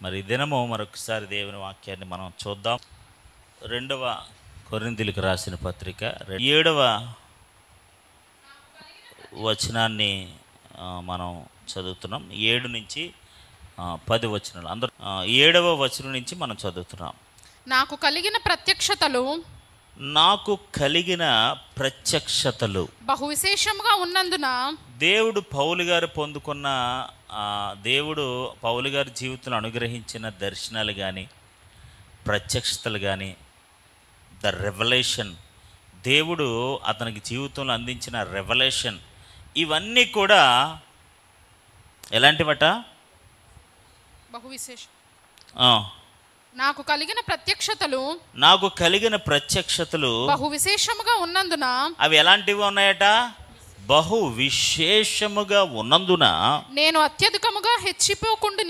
మరి దినము మరొకసారి దేవుని వాక్యాన్ని మనం చూద్దాం. 2వ కొరింథీయులకు రాసిన పత్రిక 7వ వచనాన్ని మనం చదువుతున్నాం. 7 నుంచి 10 వచనాలు అందరూ 7వ వచనం నుంచి మనం చదువుతున్నాం. నాకు కలిగిన ప్రత్యక్షతలు బహు విశేషముగా ఉన్నందున దేవుడు పౌలు గారు పొందుకున్న దేవుడు పౌలు గారి జీవితంలో అనుగ్రహించిన దర్శనాలు కానీ ప్రత్యక్షతలు కానీ ద రెవల్యూషన్, దేవుడు అతనికి జీవితంలో అందించిన రెవల్యూషన్, ఇవన్నీ కూడా ఎలాంటివట? బహు విశేషం. నాకు కలిగిన ప్రత్యక్షతలు బహు విశేషముగా ఉన్నందున అవి ఎలాంటివి ఉన్నాయట? బహు విశేషముగా ఉన్నందున నేను అత్యధికముగా హెచ్చిపోకుండా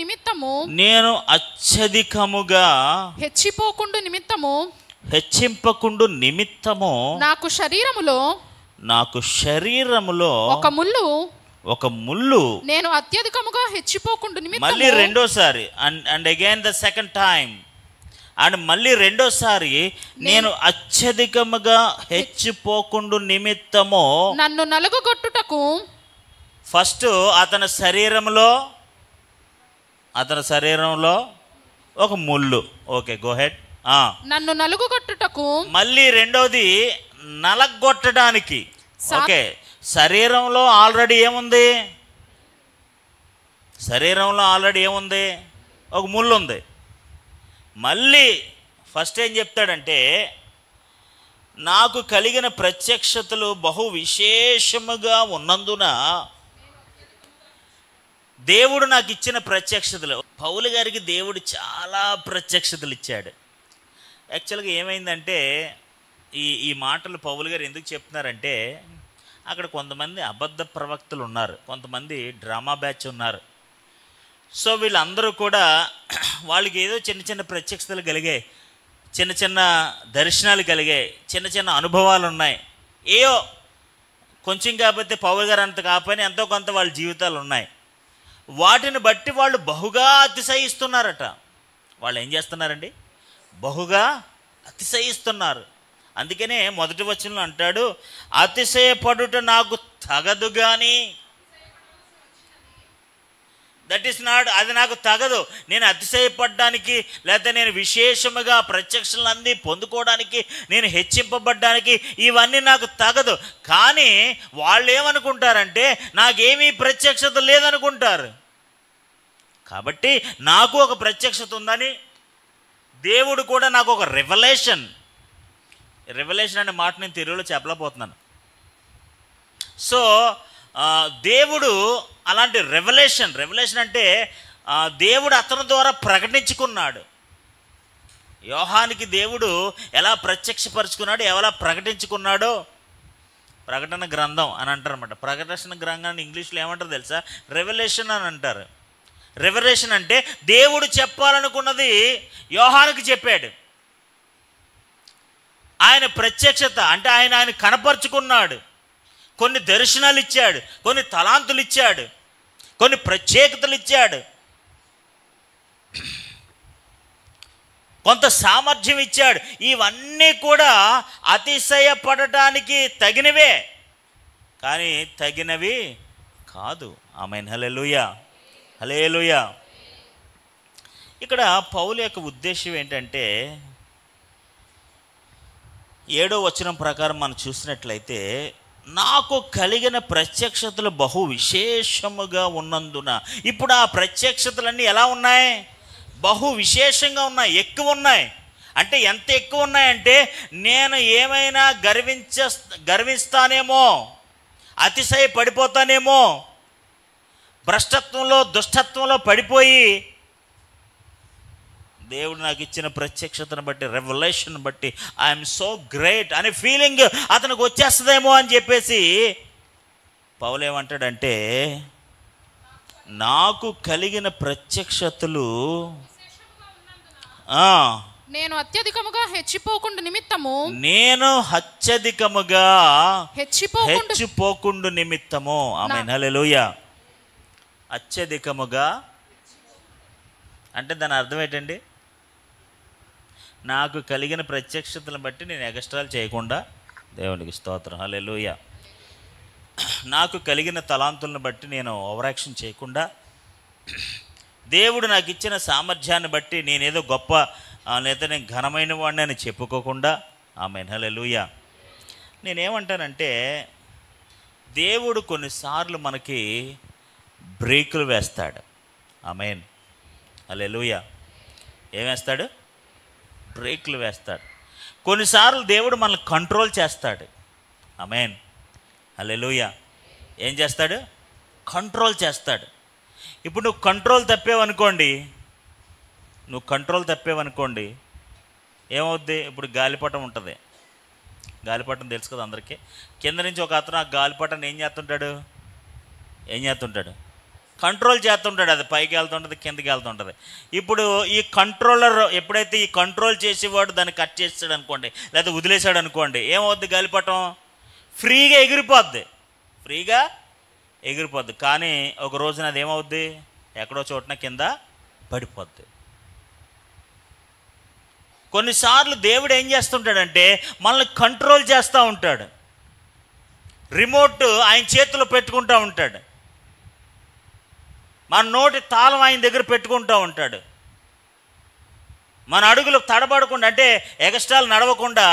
హెచ్చింపకుండు నిమిత్తము నాకు శరీరములో ఒక ముళ్ళు నేను అత్యధికముగా హెచ్చిపోకుండా నిమిత్తము. మళ్ళీ రెండోసారి and again the second time and మళ్ళీ రెండోసారి నేను అత్యధికముగా హెచ్చిపోకుండా నిమిత్తము నన్ను నలుగుగొట్టుటకు. ఫస్ట్ అతని శరీరంలో ఒక ముళ్ళు. Okay, go head. నన్ను నలుగుగొట్టుటకు. మళ్ళీ రెండోది నలగొట్టడానికి. ఓకే, శరీరంలో ఆల్రెడీ ఏముంది? ఒక ముళ్ళు ఉంది. మళ్ళీ ఫస్ట్ ఏం చెప్తాడంటే, నాకు కలిగిన ప్రత్యక్షతలు బహు విశేషముగా ఉన్నందున దేవుడు నాకు ఇచ్చిన ప్రత్యక్షతలు. పౌలు గారికి దేవుడు చాలా ప్రత్యక్షతలు ఇచ్చాడు. యాక్చువల్గా ఏమైందంటే, ఈ మాటలు పౌలు గారు ఎందుకు చెప్తున్నారంటే, అక్కడ కొంతమంది అబద్ధ ప్రవక్తలు ఉన్నారు, కొంతమంది డ్రామా బ్యాచ్ ఉన్నారు. సో వీళ్ళందరూ కూడా వాళ్ళకి ఏదో చిన్న చిన్న ప్రత్యక్షతలు కలిగాయి, చిన్న చిన్న దర్శనాలు కలిగాయి, చిన్న చిన్న అనుభవాలు ఉన్నాయి. ఏయో కొంచెం కాకపోతే పౌలు గారు అంత కాకపోయినా ఎంతో కొంత వాళ్ళ జీవితాలు ఉన్నాయి. వాటిని బట్టి వాళ్ళు బహుగా అతిశయిస్తున్నారట. వాళ్ళు ఏం చేస్తున్నారండి? బహుగా అతిశయిస్తున్నారు. అందుకనే మొదటి వచనంలో అంటాడు, అతిశయపడుట నాకు తగదు కానీ, అది నాకు తగదు. నేను అతిశయపడడానికి, లేకపోతే నేను విశేషముగా ప్రత్యక్షలు అంది పొందుకోవడానికి, నేను హెచ్చింపబడ్డానికి ఇవన్నీ నాకు తగదు. కానీ వాళ్ళు ఏమనుకుంటారంటే, నాకేమీ ప్రత్యక్షత లేదనుకుంటారు. కాబట్టి నాకు ఒక ప్రత్యక్షత ఉందని, దేవుడు కూడా నాకు ఒక రెవల్యూషన్ అనే మాట నేను తెలుగులో చెప్పలేకపోతున్నాను. సో దేవుడు అలాంటి రెవల్యూషన్ అంటే దేవుడు అతని ద్వారా ప్రకటించుకున్నాడు. యోహానికి దేవుడు ఎలా ప్రత్యక్షపరుచుకున్నాడు, ఎలా ప్రకటించుకున్నాడో ప్రకటన గ్రంథం అని అంటారన్నమాట. ప్రకటన గ్రంథాన్ని ఇంగ్లీష్లో ఏమంటారు తెలుసా? రెవల్యూషన్ అని అంటారు. రెవల్యూషన్ అంటే దేవుడు చెప్పాలనుకున్నది యోహానికి చెప్పాడు. ఆయన ప్రత్యక్షత అంటే ఆయన కనపరుచుకున్నాడు. కొన్ని దర్శనాలు ఇచ్చాడు, కొన్ని తలాంతులు ఇచ్చాడు, కొన్ని ప్రత్యేకతలు ఇచ్చాడు, కొంత సామర్థ్యం ఇచ్చాడు. ఇవన్నీ కూడా అతిశయపడటానికి తగినవే, కానీ తగినవి కాదు. ఆమేన్. హల్లెలూయా, హల్లెలూయా. ఇక్కడ పౌలు యొక్క ఉద్దేశం ఏంటంటే, 7వ వచనం ప్రకారం మనం చూసినట్లయితే, నాకు కలిగిన ప్రత్యక్షతలు బహు విశేషముగా ఉన్నందున. ఇప్పుడు ఆ ప్రత్యక్షతలన్నీ ఎలా ఉన్నాయి? బహు విశేషంగా ఉన్నాయి, ఎక్కువ ఉన్నాయి. అంటే ఎంత ఎక్కువ ఉన్నాయంటే, నేను ఏమైనా గర్విస్తానేమో, అతిశయపడిపోతానేమో, భ్రష్టత్వంలో దుష్టత్వంలో పడిపోయి దేవుడు నాకు ఇచ్చిన ప్రత్యక్షతను బట్టి, రెవల్యూషన్ బట్టి ఐఎమ్ సో గ్రేట్ అనే ఫీలింగ్ అతనికి వచ్చేస్తుందేమో అని చెప్పేసి పౌలు ఏమంటాడంటే, నాకు కలిగిన ప్రత్యక్షతలు నేను అత్యధికముగా హెచ్చిపోకుండా నిమిత్తము. ఆమేన్. హల్లెలూయా. అత్యధికముగా అంటే దాని అర్థం ఏంటండి? నాకు కలిగిన ప్రత్యక్షతలను బట్టి నేను ఎగస్ట్రాలు చేయకుండా, దేవునికి స్తోత్రం, హల్లెలూయా, నాకు కలిగిన తలాంతులను బట్టి నేను ఓవరాక్షన్ చేయకుండా, దేవుడు నాకు ఇచ్చిన సామర్థ్యాన్ని బట్టి నేనేదో గొప్ప లేదా నేను ఘనమైన వాడిని అని చెప్పుకోకుండా, ఆమేన్, హల్లెలూయా. నేనేమంటానంటే దేవుడు కొన్నిసార్లు మనకి బ్రేకులు వేస్తాడు. ఆమేన్, హల్లెలూయా. ఏం వేస్తాడు? బ్రేకులు వేస్తాడు. కొన్నిసార్లు దేవుడు మనల్ని కంట్రోల్ చేస్తాడు. ఆమేన్, హల్లెలూయా. ఏం చేస్తాడు? కంట్రోల్ చేస్తాడు. ఇప్పుడు నువ్వు కంట్రోల్ తప్పేవనుకోండి ఏమవుద్ది? ఇప్పుడు గాలిపటం ఉంటుంది. గాలిపటం తెలుసు కదా అందరికీ. కింద నుంచి ఒక అతను ఆ గాలిపటాన్ని ఏం చేస్తుంటాడు? కంట్రోల్ చేస్తుంటాడు. అది పైకి వెళ్తుంటుంది, కిందకి వెళ్తుంటుంది. ఇప్పుడు ఈ కంట్రోలర్ ఎప్పుడైతే ఈ కంట్రోల్ చేసేవాడు దాన్ని కట్ చేస్తాడు అనుకోండి, లేదా వదిలేశాడు అనుకోండి, ఏమవుద్ది? గాలిపటం ఫ్రీగా ఎగిరిపోద్ది. కానీ ఒక రోజున అది ఏమవుద్ది? ఎక్కడో చోటన కింద పడిపోద్ది. కొన్నిసార్లు దేవుడు ఏం చేస్తుంటాడంటే మనల్ని కంట్రోల్ చేస్తూ ఉంటాడు. రిమోట్ ఆయన చేతిలో పెట్టుకుంటూ ఉంటాడు. మన నోటి తాళం ఆయన దగ్గర పెట్టుకుంటూ ఉంటాడు. మన అడుగులు తడబడకుండా, అంటే ఎగస్ట్రాలు నడవకుండా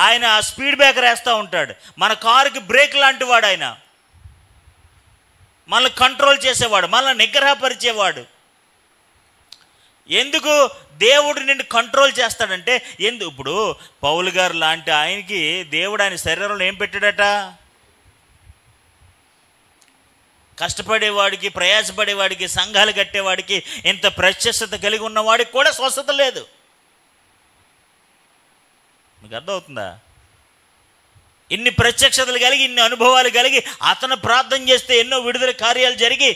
ఆయన స్పీడ్ బ్రేకర్ వేస్తూ ఉంటాడు. మన కారుకి బ్రేక్ లాంటి వాడు ఆయన. మనల్ని కంట్రోల్ చేసేవాడు, మనల్ని నిగ్రహపరిచేవాడు. ఎందుకు దేవుడు నిన్ను కంట్రోల్ చేస్తాడంటే ఇప్పుడు పౌలు గారు లాంటి ఆయనకి దేవుడు ఆయన శరీరంలో ఏం పెట్టాడట? కష్టపడేవాడికి, ప్రయాసపడేవాడికి, సంఘాలు కట్టేవాడికి, ఇంత ప్రత్యక్షత కలిగి ఉన్నవాడికి కూడా స్వస్థత లేదు. మీకు అర్థమవుతుందా? ఇన్ని ప్రత్యక్షతలు కలిగి, ఇన్ని అనుభవాలు కలిగి, అతను ప్రార్థన చేస్తే ఎన్నో విడుదల కార్యాలు జరిగి,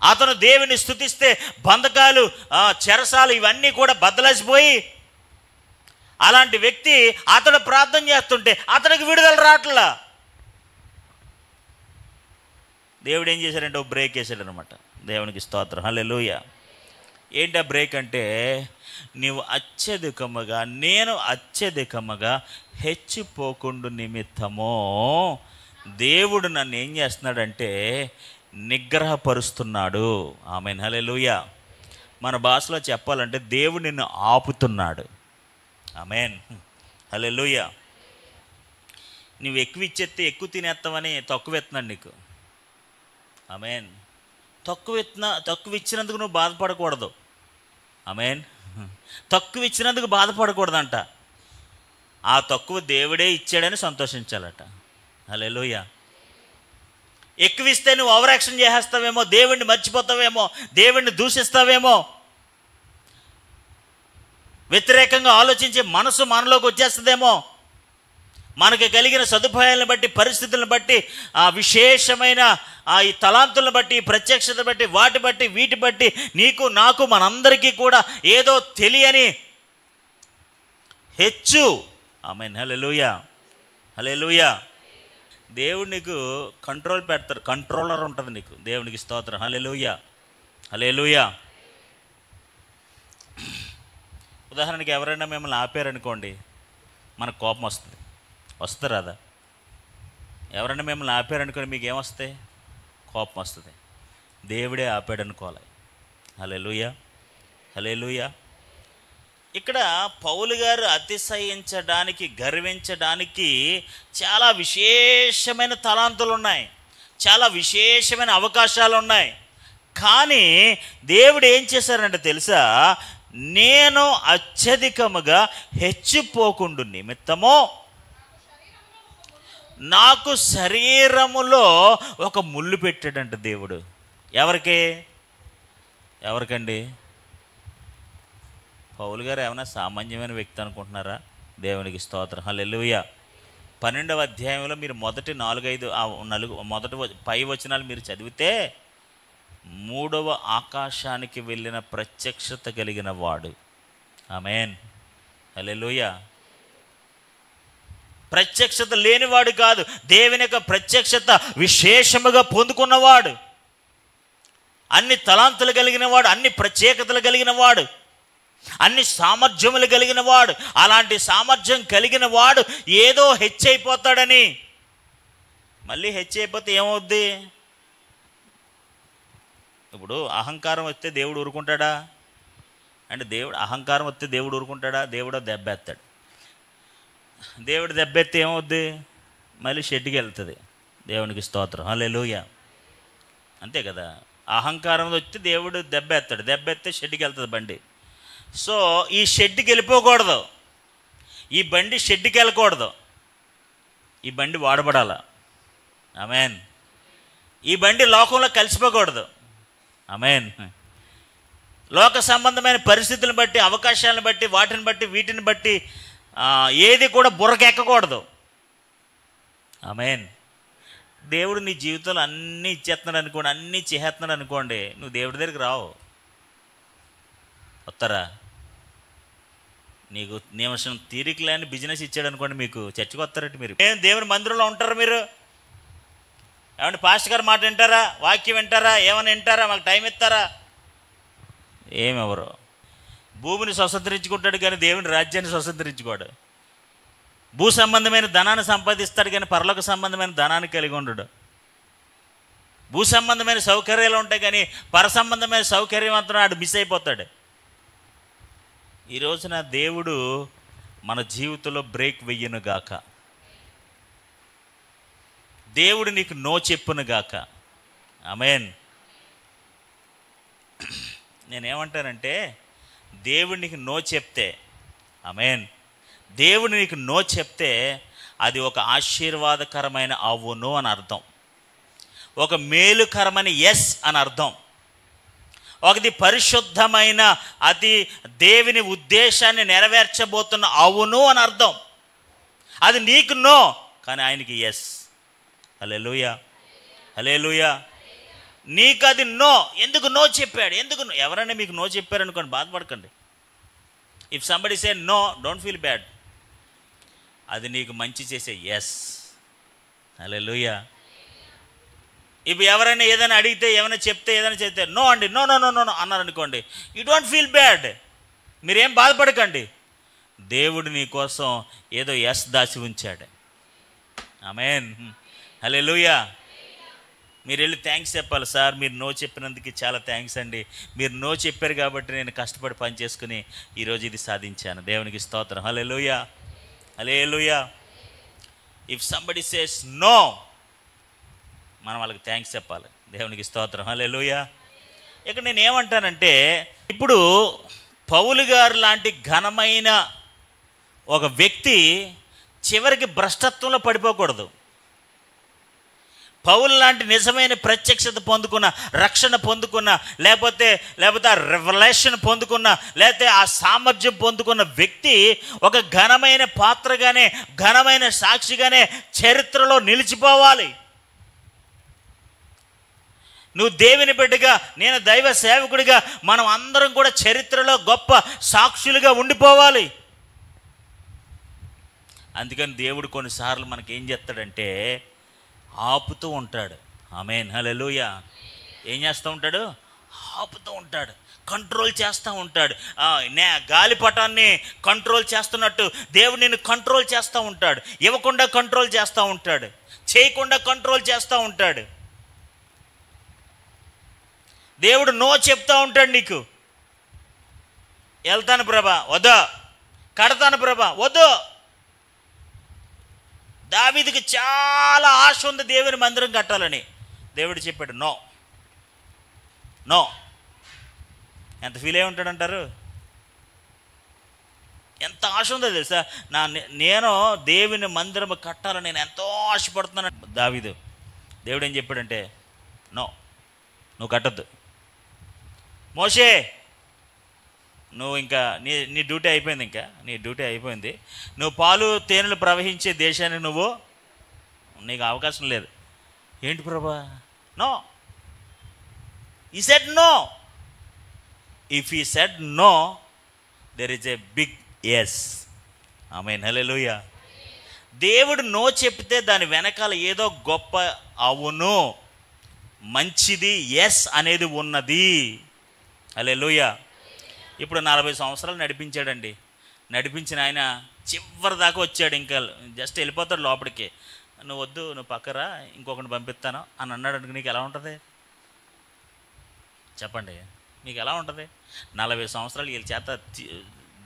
అతను దేవుని స్తుతిస్తే బంధకాలు, చెరసాలు ఇవన్నీ కూడా బద్దలసిపోయి, అలాంటి వ్యక్తి అతడు ప్రార్థన చేస్తుంటే అతనికి విడుదల రావట్లా. దేవుడు ఏం చేశాడంటే ఒక బ్రేక్ వేసాడు అనమాట. దేవునికి స్తోత్రం, హల్లెలూయా. ఏంటా బ్రేక్ అంటే, నీవు అత్యధికముగా, నేను అత్యధికముగా హెచ్చిపోకుండా నిమిత్తమో దేవుడు నన్ను ఏం చేస్తున్నాడంటే నిగ్రహపరుస్తున్నాడు. ఆమేన్, హల్లెలూయా. మన భాషలో చెప్పాలంటే దేవుడు నిన్ను ఆపుతున్నాడు. ఆమేన్, హల్లెలూయా. నువ్వు ఎక్కువ ఇచ్చేస్తే ఎక్కువ తినేస్తావని తక్కువ ఎత్తున్నాడు నీకు. ఆమేన్. తక్కువ ఇచ్చినందుకు నువ్వు బాధపడకూడదు. ఆమేన్. తక్కువ ఇచ్చినందుకు బాధపడకూడదంట. ఆ తక్కువ దేవుడే ఇచ్చాడని సంతోషించాలట. హల్లెలూయా. ఎక్కువ ఇస్తే నువ్వు ఓవర్ యాక్షన్ చేసేస్తావేమో, దేవుణ్ణి మర్చిపోతావేమో, దేవుణ్ణి దూషిస్తావేమో, వ్యతిరేకంగా ఆలోచించే మనసు మనలోకి వచ్చేస్తుందేమో. మనకి కలిగిన సదుపాయాలను బట్టి, పరిస్థితులను బట్టి, ఆ విశేషమైన ఈ తలాంతులను బట్టి, ప్రత్యక్షతను బట్టి, వీటి బట్టి నీకు, నాకు, మనందరికీ కూడా ఏదో తెలియని హెచ్చు. ఆమేన్, హల్లెలూయా, హల్లెలూయా. దేవుడు నీకు కంట్రోల్ పెడతారు, కంట్రోలర్ ఉంటుంది నీకు. దేవునికి స్తోత్రం, హల్లెలూయా, హల్లెలూయా. ఉదాహరణకి ఎవరైనా మిమ్మల్ని ఆపారనుకోండి, మనకు కోపం వస్తుంది. వస్తుంది రాదా? ఎవరైనా మిమ్మల్ని ఆపారనుకోండి, మీకు ఏమొస్తాయి? కోపం వస్తుంది. దేవుడే ఆపాడు అనుకోవాలి. హల్లెలూయా, హల్లెలూయా. ఇక్కడ పౌలు గారు అతిశయించడానికి, గర్వించడానికి చాలా విశేషమైన తలాంతులు ఉన్నాయి, చాలా విశేషమైన అవకాశాలు ఉన్నాయి. కానీ దేవుడు ఏం చేశారంటే తెలుసా? నేను అత్యధికముగా హెచ్చిపోకుండా నిమిత్తమో నాకు శరీరములో ఒక ముళ్ళు పెట్టాడంట దేవుడు. ఎవరికండి? పౌలు గారు ఏమైనా సామాన్యమైన వ్యక్తి అనుకుంటున్నారా? దేవునికి స్తోత్రం, హల్లెలూయా. 12వ అధ్యాయంలో మీరు మొదటి 4-5 పై వచనాలు మీరు చదివితే 3వ ఆకాశానికి వెళ్ళిన ప్రత్యక్షత కలిగిన వాడు. ఆమేన్, హల్లెలూయా. ప్రత్యక్షత లేనివాడు కాదు, దేవుని యొక్క ప్రత్యక్షత విశేషముగా పొందుకున్నవాడు. అన్ని తలాంతులు కలిగిన వాడు, అన్ని ప్రత్యేకతలు కలిగిన వాడు, అన్ని సామర్థ్యములు కలిగిన వాడు. అలాంటి సామర్థ్యం కలిగిన వాడు ఏదో హెచ్చైపోతాడని. మళ్ళీ హెచ్చైపోతే ఏమవుద్ది? ఇప్పుడు అహంకారం వస్తే దేవుడు ఊరుకుంటాడా? అంటే అహంకారం వస్తే దేవుడు ఊరుకుంటాడా? దేవుడు దెబ్బేస్తాడు. దేవుడు దెబ్బెత్తే ఏమవుద్ది? మళ్ళీ షెడ్కి వెళ్తుంది. దేవునికి స్తోత్రం, హల్లెలూయా. అంతే కదా. అహంకారం వచ్చి దేవుడు దెబ్బెత్తాడు, దెబ్బెత్తే షెడ్కి వెళ్తుంది బండి. సో ఈ షెడ్కి వెళ్ళిపోకూడదు, ఈ బండి షెడ్కి వెళ్ళకూడదు, ఈ బండి వాడబడాల. ఆమేన్. ఈ బండి లోకంలో కలిసిపోకూడదు. ఆమేన్. లోక సంబంధమైన పరిస్థితులను బట్టి, అవకాశాలను బట్టి, వాటిని బట్టి, వీటిని బట్టి ఏది కూడా బుర్రకెక్కకూడదు. ఆమేన్. దేవుడు నీ జీవితంలో అన్నీ ఇచ్చేస్తున్నాడు అనుకోండి, అన్నీ చేస్తున్నాడు అనుకోండి, నువ్వు దేవుడి దగ్గరికి రావు. వస్తారా? నీకు నిమిషం తీరిక లేని బిజినెస్ ఇచ్చాడు అనుకోండి, మీకు చర్చకు వస్తారంటే మీరు దేవుని మందిరంలో ఉంటారు. మీరు ఏమంటే పాస్టర్ గారు మాట వింటారా? వాక్యం వింటారా? ఏమైనా వింటారా? మాకు టైం ఇస్తారా? ఏమెవరు? భూమిని స్వతంత్రించుకుంటాడు కానీ దేవుని రాజ్యాన్ని స్వతంత్రించుకోడు. భూ సంబంధమైన ధనాన్ని సంపాదిస్తాడు కానీ పరలోక సంబంధమైన ధనాన్ని కలిగి ఉండడు. భూ సంబంధమైన సౌకర్యాలు ఉంటాయి కానీ పర సంబంధమైన సౌకర్యవంతం ఆడు మిస్ అయిపోతాడు. ఈ రోజున దేవుడు మన జీవితంలో బ్రేక్ వెయ్యను గాక. దేవుడు నీకు నో చెప్పును గాక. ఆమేన్. నేనేమంటానంటే, దేవుడు నీకు నో చెప్తే, ఆమేన్, దేవుడు నీకు నో చెప్తే అది ఒక ఆశీర్వాదకరమైన అవును అని అర్థం, ఒక మేలుకరమైన ఎస్ అని అర్థం, ఒకటి పరిశుద్ధమైన అది దేవుని ఉద్దేశాన్ని నెరవేర్చబోతున్న అవును అని అర్థం. అది నీకు నో కానీ ఆయనకి ఎస్. హల్లెలూయా, హల్లెలూయా. నీకు అది నో. ఎందుకు నో చెప్పాడు? ఎందుకు? ఎవరైనా మీకు నో చెప్పారనుకోండి, బాధపడకండి. If somebody say no, don't feel bad. అది నీకు మంచి చేసే ఎస్. హల్లెలూయా. ఇప్పుడు ఎవరైనా ఏదైనా అడిగితే, ఏమైనా చెప్తే, ఏదైనా చెప్తే నో అండి, నో నో నో నో అన్నారనుకోండి, యూ డోంట్ ఫీల్ బ్యాడ్. మీరేం బాధపడకండి. దేవుడు నీ కోసం ఏదో ఎస్ దాచి ఉంచాడు. ఆమేన్, హల్లెలూయా. మీరు వెళ్ళి థ్యాంక్స్ చెప్పాలి. సార్, మీరు నో చెప్పినందుకు చాలా థ్యాంక్స్ అండి. మీరు నో చెప్పారు కాబట్టి నేను కష్టపడి పని చేసుకుని ఈరోజు ఇది సాధించాను. దేవునికి స్తోత్రం, హల్లెలూయా, హల్లెలూయా. ఇఫ్ సంబడి సేస్ నో, మనం వాళ్ళకి థ్యాంక్స్ చెప్పాలి. దేవునికి స్తోత్రం, హల్లెలూయా. ఇక్కడ నేను ఏమంటానంటే, ఇప్పుడు పౌలు గారు లాంటి ఘనమైన ఒక వ్యక్తి చివరికి భ్రష్టత్వంలో పడిపోకూడదు. పౌలు లాంటి నిజమైన ప్రత్యక్షత పొందుకున్న, రక్షణ పొందుకున్న, లేకపోతే ఆ రెవల్యూషన్ పొందుకున్న, లేకపోతే ఆ సామర్థ్యం పొందుకున్న వ్యక్తి ఒక ఘనమైన పాత్రగానే, ఘనమైన సాక్షిగానే చరిత్రలో నిలిచిపోవాలి. నువ్వు దేవుని బిడ్డగా, నేను దైవ సేవకుడిగా, మనం అందరం కూడా చరిత్రలో గొప్ప సాక్షులుగా ఉండిపోవాలి. అందుకని దేవుడు కొన్నిసార్లు మనకి ఏం చేస్తాడంటే ఆపుతూ ఉంటాడు. ఆమేన్, హల్లెలూయా. ఏం చేస్తూ ఉంటాడు? ఆపుతూ ఉంటాడు, కంట్రోల్ చేస్తూ ఉంటాడు. గాలిపటాన్ని కంట్రోల్ చేస్తున్నట్టు దేవుడు నిన్ను కంట్రోల్ చేస్తూ ఉంటాడు. ఇవ్వకుండా కంట్రోల్ చేస్తూ ఉంటాడు, చేయకుండా కంట్రోల్ చేస్తూ ఉంటాడు. దేవుడు నో చెప్తా ఉంటాడు నీకు. వెళ్తాను ప్రభా, వద్దు. కడతాను ప్రభా, వద్దు. దావీదుకి చాలా ఆశ ఉంది దేవుని మందిరం కట్టాలని. దేవుడు చెప్పాడు నో, నో. ఎంత ఫీల్ అయి ఉంటాడంటారు? ఎంత ఆశ ఉందో తెలుసా? నేను దేవుని మందిరం కట్టాలని నేను ఎంతో ఆశపడుతున్నాను దావీదు. దేవుడు ఏం చెప్పాడంటే నో, నువ్వు కట్టద్దు. మోషే, నువ్వు ఇంకా నీ డ్యూటీ అయిపోయింది, ఇంకా నీ డ్యూటీ అయిపోయింది. నువ్వు పాలు తేనెలు ప్రవహించే దేశాన్ని నీకు అవకాశం లేదు. ఏంటి ప్రభా? No. He said no. If he said no, there is a big yes. ఆమేన్, హల్లెలూయా. దేవుడు నో చెప్తే దాని వెనకాల ఏదో గొప్ప అవును మంచిది ఎస్ అనేది ఉన్నది. హల్లెలూయా. ఇప్పుడు 40 సంవత్సరాలు నడిపించాడండి. నడిపించిన ఆయన చివరి దాకా వచ్చాడు. ఇంకా జస్ట్ వెళ్ళిపోతాడు లోపలికి. నువ్వు వద్దు, నువ్వు పక్కరా, ఇంకొకరిని పంపిస్తాను అని అన్నాడు అనుకో, నీకు ఎలా ఉంటుంది చెప్పండి? మీకు ఎలా ఉంటుంది? 40 సంవత్సరాలు వీళ్ళ చేత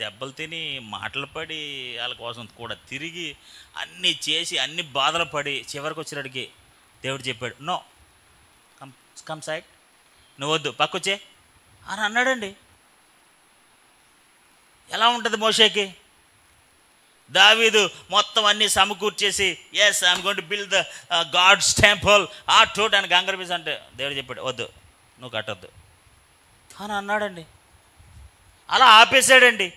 దెబ్బలు తిని, మాటలు పడి, వాళ్ళ కోసం కూడా తిరిగి, అన్నీ చేసి, అన్ని బాధలు పడి, చివరికి వచ్చేటికి దేవుడు చెప్పాడు, నో కమ్ సైడ్, నువ్వు వద్దు, పక్కొచ్చే అని అన్నాడండి. ఎలా ఉంటుంది మోషేకి? దావీదు మొత్తం అన్నీ సమకూర్చేసి, yes I'm going to build the God's temple ఆ టోట్ అని గంగరబీస్ అంటే దేవుడు చెప్పాడు, వద్దు, నువ్వు కట్టొద్దు అని అన్నాడండి. అలా ఆపేశాడండి,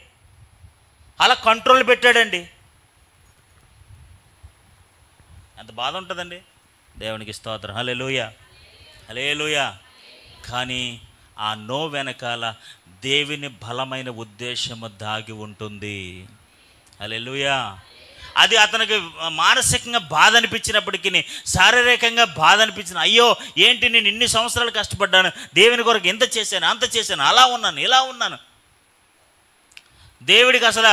అలా కంట్రోల్ పెట్టాడండి. ఎంత బాధ ఉంటుందండి. దేవునికి స్తోత్రం. హల్లెలూయా, హల్లెలూయా. కానీ ఆ నో వెనకాల దేవుని బలమైన ఉద్దేశము దాగి ఉంటుంది. హల్లెలూయా. అది అతనికి మానసికంగా బాధ అనిపించినప్పటికీ, శారీరకంగా బాధ అనిపించిన, అయ్యో ఏంటి నేను ఇన్ని సంవత్సరాలు కష్టపడ్డాను, దేవుని కొరకు ఎంత చేశాను, అంత చేశాను, అలా ఉన్నాను, ఇలా ఉన్నాను, దేవుడికి అసలు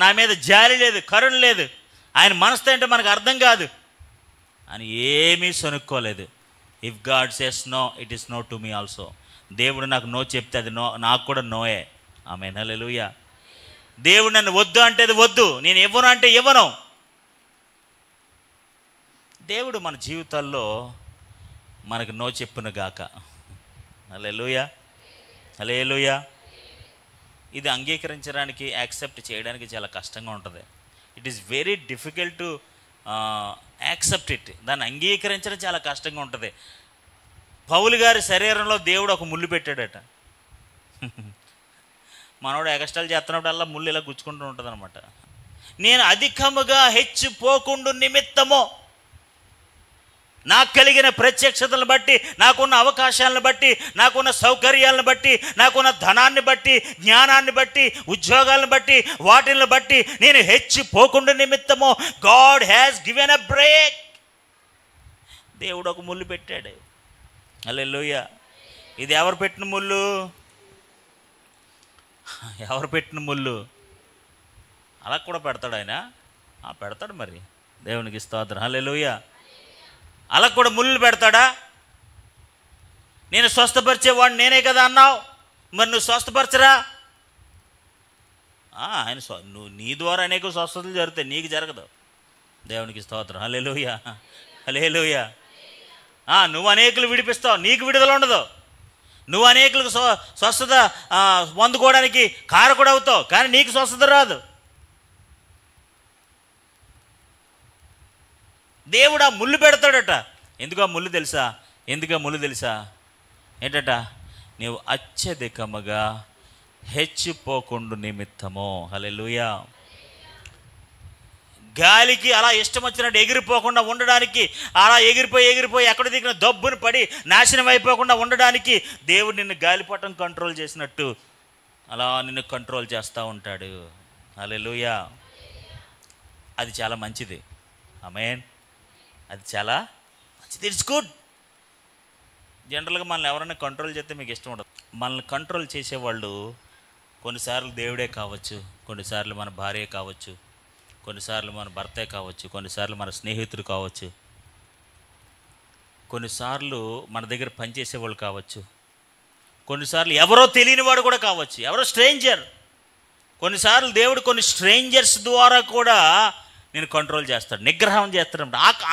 నా మీద జాలి లేదు, కరుణ లేదు, ఆయన మనసు అంటే మనకు అర్థం కాదు అని ఏమీ సనుక్కోలేదు. If God says no, it is no to me also. దేవుడు నాకు నో చెప్తే అది నో, నాకు కూడా నోయే. ఆమేన్, హల్లెలూయా. దేవుడు నన్ను వద్దు అంటే అది వద్దు, నేను ఇవ్వను అంటే ఇవ్వను. దేవుడు మన జీవితాల్లో మనకు నో చెప్పును గాక. హల్లెలూయా, హల్లెలూయా. ఇది అంగీకరించడానికి, యాక్సెప్ట్ చేయడానికి చాలా కష్టంగా ఉంటుంది. It is very difficult to accept it. దాన్ని అంగీకరించడం చాలా కష్టంగా ఉంటుంది. పౌలు గారి శరీరంలో దేవుడు ఒక ముళ్ళు పెట్టాడట. మనోడు ఎగస్ట్రాలు చేస్తున్నప్పుడల్లా ముళ్ళు ఇలా గుచ్చుకుంటూ ఉంటుంది అనమాట. నేను అధికముగా హెచ్చిపోకుండా నిమిత్తము, నాకు కలిగిన ప్రత్యక్షతలను బట్టి, నాకున్న అవకాశాలను బట్టి, నాకున్న సౌకర్యాలను బట్టి, నాకున్న ధనాన్ని బట్టి, జ్ఞానాన్ని బట్టి, ఉద్యోగాలను బట్టి, వాటిని బట్టి నేను హెచ్చిపోకుండా నిమిత్తము God has given a break. దేవుడు ఒక ముళ్ళు పెట్టాడు. హల్లెలూయా. ఇది ఎవరు పెట్టిన ముళ్ళు? ఎవరు పెట్టిన ముళ్ళు? అలా కూడా పెడతాడు ఆయన. పెడతాడు మరి. దేవునికి స్తోత్రం. హల్లెలూయా. అలా కూడా ముళ్ళు పెడతాడా? నేను స్వస్థపరిచేవాడిని నేనే కదా అన్నావు, మరి నువ్వు స్వస్థపరచరా? ఆయన నువ్వు నీ ద్వారా అనేక స్వస్థతలు జరుగుతాయి, నీకు జరగదు. దేవునికి స్తోత్రం. హల్లెలూయా, హల్లెలూయా. నువ్వు అనేకులు విడిపిస్తావు, నీకు విడుదల ఉండదు. నువ్వు అనేకులకు స్వస్థత పొందుకోవడానికి కారకుడు అవుతావు, కానీ నీకు స్వస్థత రాదు. దేవుడు ఆ ముళ్ళు పెడతాడట. ఎందుకు ఆ ముళ్ళు తెలుసా? ఏంటట? నీవు అత్యధికముగా హెచ్చిపోకుండా నిమిత్తము. హల్లెలూయా. గాలికి అలా ఇష్టం వచ్చినట్టు ఎగిరిపోకుండా ఉండడానికి, అలా ఎగిరిపోయి ఎక్కడ దిగిన దబ్బుని పడి నాశనం అయిపోకుండా ఉండడానికి దేవుడు నిన్ను గాలిపటం కంట్రోల్ చేసినట్టు అలా నిన్ను కంట్రోల్ చేస్తూ ఉంటాడు. హల్లెలూయా. అది చాలా మంచిది. ఆమేన్. అది చాలా మంచిది. It's good. జనరల్గా మనల్ని ఎవరైనా కంట్రోల్ చేస్తే మీకు ఇష్టం ఉండదు. మనల్ని కంట్రోల్ చేసేవాళ్ళు కొన్నిసార్లు దేవుడే కావచ్చు, కొన్నిసార్లు మన భార్య కావచ్చు, కొన్నిసార్లు మన భర్తే కావచ్చు, కొన్నిసార్లు మన స్నేహితుడు కావచ్చు, కొన్నిసార్లు మన దగ్గర పనిచేసేవాళ్ళు కావచ్చు, కొన్నిసార్లు ఎవరో తెలియని వాడు కూడా కావచ్చు, ఎవరో స్ట్రేంజర్. కొన్నిసార్లు దేవుడు కొన్ని స్ట్రేంజర్స్ ద్వారా కూడా నేను కంట్రోల్ చేస్తాడు, నిగ్రహం చేస్తాడు,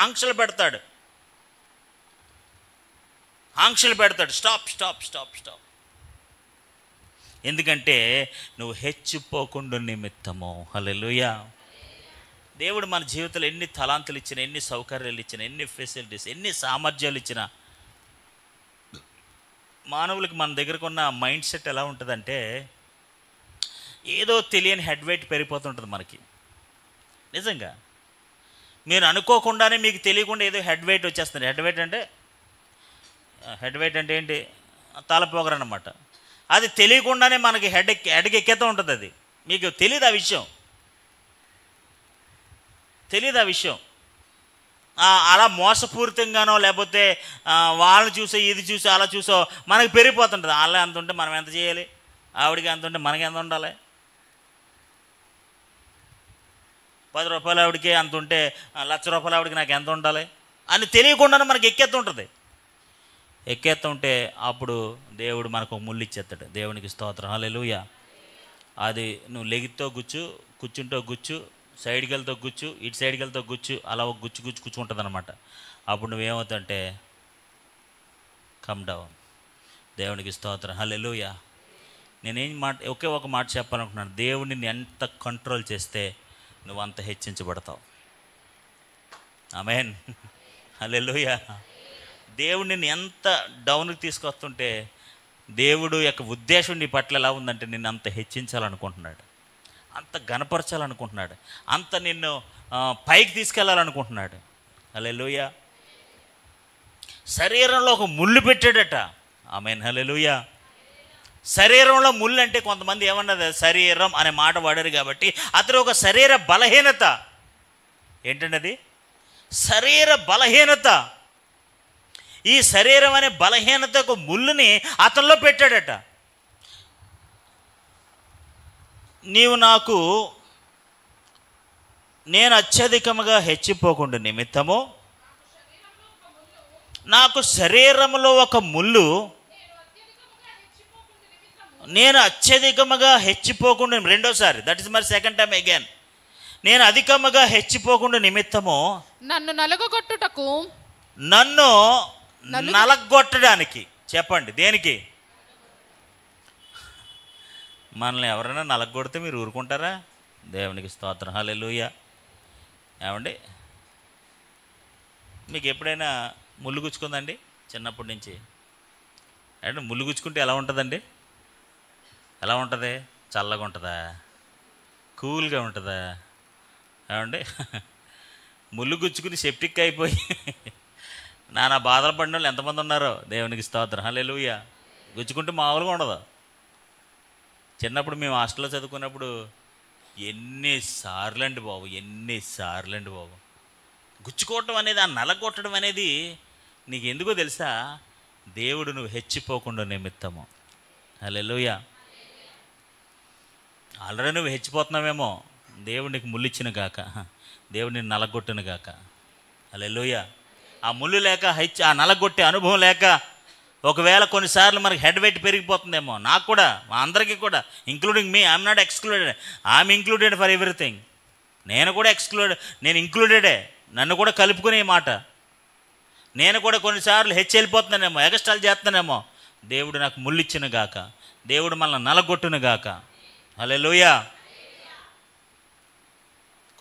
ఆంక్షలు పెడతాడు. స్టాప్. ఎందుకంటే నువ్వు హెచ్చిపోకుండా నిమిత్తము. హల్లెలూయా. దేవుడు మన జీవితంలో ఎన్ని తలాంతులు ఇచ్చినా, ఎన్ని సౌకర్యాలు ఇచ్చినా, ఎన్ని ఫెసిలిటీస్, ఎన్ని సామర్థ్యాలు ఇచ్చినా, మానవులకి మన దగ్గరకు ఉన్న మైండ్ సెట్ ఎలా ఉంటుందంటే, ఏదో తెలియని హెడ్ వెయిట్ పెరిగిపోతుంటుంది మనకి. నిజంగా మీరు అనుకోకుండానే మీకు తెలియకుండా ఏదో హెడ్ వెయిట్ వచ్చేస్తుంది. హెడ్ వెయిట్ అంటే ఏంటి? తలపోగరు అన్నమాట. అది తెలియకుండానే మనకి హెడ్కి ఎక్కేస్తూ ఉంటుంది. అది మీకు తెలియదు ఆ విషయం. అలా మోసపూరితంగానో లేకపోతే వాళ్ళని చూసో ఇది చూసో అలా చూసో మనకి పెరిగిపోతుంటుంది. వాళ్ళే ఎంత ఉంటే మనం ఎంత చేయాలి, ఆవిడికి ఎంత ఉంటే మనకి ఎంత ఉండాలి, 10 రూపాయలు ఆవిడికి అంత ఉంటే ₹1,00,000 ఆవిడికి నాకు ఎంత ఉండాలి అని తెలియకుండానే మనకి ఎక్కేస్తుంటుంది. ఎక్కేస్తుంటే అప్పుడు దేవుడు మనకు ఒక ముళ్ళు ఇచ్చేస్తాడు. దేవునికి స్తోత్రం, హల్లెలూయా. అది నువ్వు లెగితో గుచ్చు, కూర్చుంటో గుచ్చు, సైడ్కి వెళ్తా గుచ్చు, ఇటు సైడ్కి వెళ్తా గుచ్చు, అలా ఒక కూర్చుంటుంది అనమాట. అప్పుడు నువ్వేమవుతావంటే కమ్ డౌన్. దేవునికి స్తోత్రం, హల్లెలూయా. నేనేం ఒకే ఒక మాట చెప్పాలనుకుంటున్నాను. దేవుడిని ఎంత కంట్రోల్ చేస్తే నువ్వు అంత హెచ్చించబడతావు. ఆమేన్, హల్లెలూయా. దేవుడిని ఎంత డౌన్కి తీసుకొస్తుంటే దేవుడు యొక్క ఉద్దేశం నీ పట్ల ఎలా ఉందంటే నిన్ను అంత హెచ్చించాలనుకుంటున్నాడు, అంత ఘనపరచాలనుకుంటున్నాడు, అంత నిన్ను పైకి తీసుకెళ్ళాలనుకుంటున్నాడు. హల్లెలూయా. శరీరంలో ఒక ముళ్ళు పెట్టాడట. ఆమేన్, హల్లెలూయా. శరీరంలో ముళ్ళు అంటే కొంతమంది ఏమన్నది శరీరం అనే మాట వాడారు కాబట్టి అతను ఒక శరీర బలహీనత. ఏంటండి అది? శరీర బలహీనత. ఈ శరీరం అనే బలహీనతకు ముళ్ళుని అతనిలో పెట్టాడట. నేను అత్యధికముగా హెచ్చిపోకుండా నిమిత్తము నాకు శరీరంలో ఒక ముళ్ళు, నేను అత్యధికముగా హెచ్చిపోకుండా, రెండోసారి, that is my second time again, నేను అధికముగా హెచ్చిపోకుండా నిమిత్తము నన్ను నలుగగొట్టుటకు, నన్ను నలగొట్టడానికి. చెప్పండి, దేనికి? మనల్ని ఎవరైనా నలగొడితే మీరు ఊరుకుంటారా? దేవునికి స్తోత్రం, హల్లెలూయా. ఏమండి, మీకు ఎప్పుడైనా ముళ్ళు గుచ్చుకుందండి చిన్నప్పటి నుంచి? అంటే ముళ్ళు గుచ్చుకుంటే ఎలా ఉంటుందండి? ఎలా ఉంటుంది? చల్లగా ఉంటుందా, కూల్గా ఉంటుందా? ఏమండి, ముళ్ళు గుచ్చుకుని సెప్టిక్ అయిపోయి నానా బాధలు పడిన వాళ్ళు ఎంతమంది ఉన్నారో? దేవునికి స్తోత్రం, హల్లెలూయా. గుచ్చుకుంటే మామూలుగా ఉండదు. చిన్నప్పుడు మేము హాస్టల్లో చదువుకున్నప్పుడు ఎన్నిసార్లు అండి బాబు గుచ్చుకోవటం అనేది, ఆ నలగొట్టడం అనేది నీకు ఎందుకో తెలుసా? దేవుడు నువ్వు హెచ్చిపోకుండా నిమిత్తము. హల్లెలూయా. ఆల్రెడీ నువ్వు హెచ్చిపోతున్నావేమో, దేవుడు నీకు ముళ్ళిచ్చిన గాక, దేవుడు నిన్ను నలగొట్టును గాక. హల్లెలూయా. ఆ ముళ్ళు లేక ఆ నలగొట్టే అనుభవం లేక ఒకవేళ కొన్నిసార్లు మనకి హెడ్ వెయిట్ పెరిగిపోతుందేమో. నాకు కూడా, మా అందరికీ కూడా, including me. I'm not excluded, I'm included for everything. నేను కూడా నేను ఇంక్లూడెడే. నన్ను కూడా కలుపుకునే మాట. నేను కూడా కొన్నిసార్లు వెళ్ళిపోతున్నానేమో, ఎగస్ట్రాలు చేస్తున్నానేమో. దేవుడు నాకు ముళ్ళిచ్చిన గాక, దేవుడు మనల్ని నలగొట్టును గాక. హల్లెలూయా.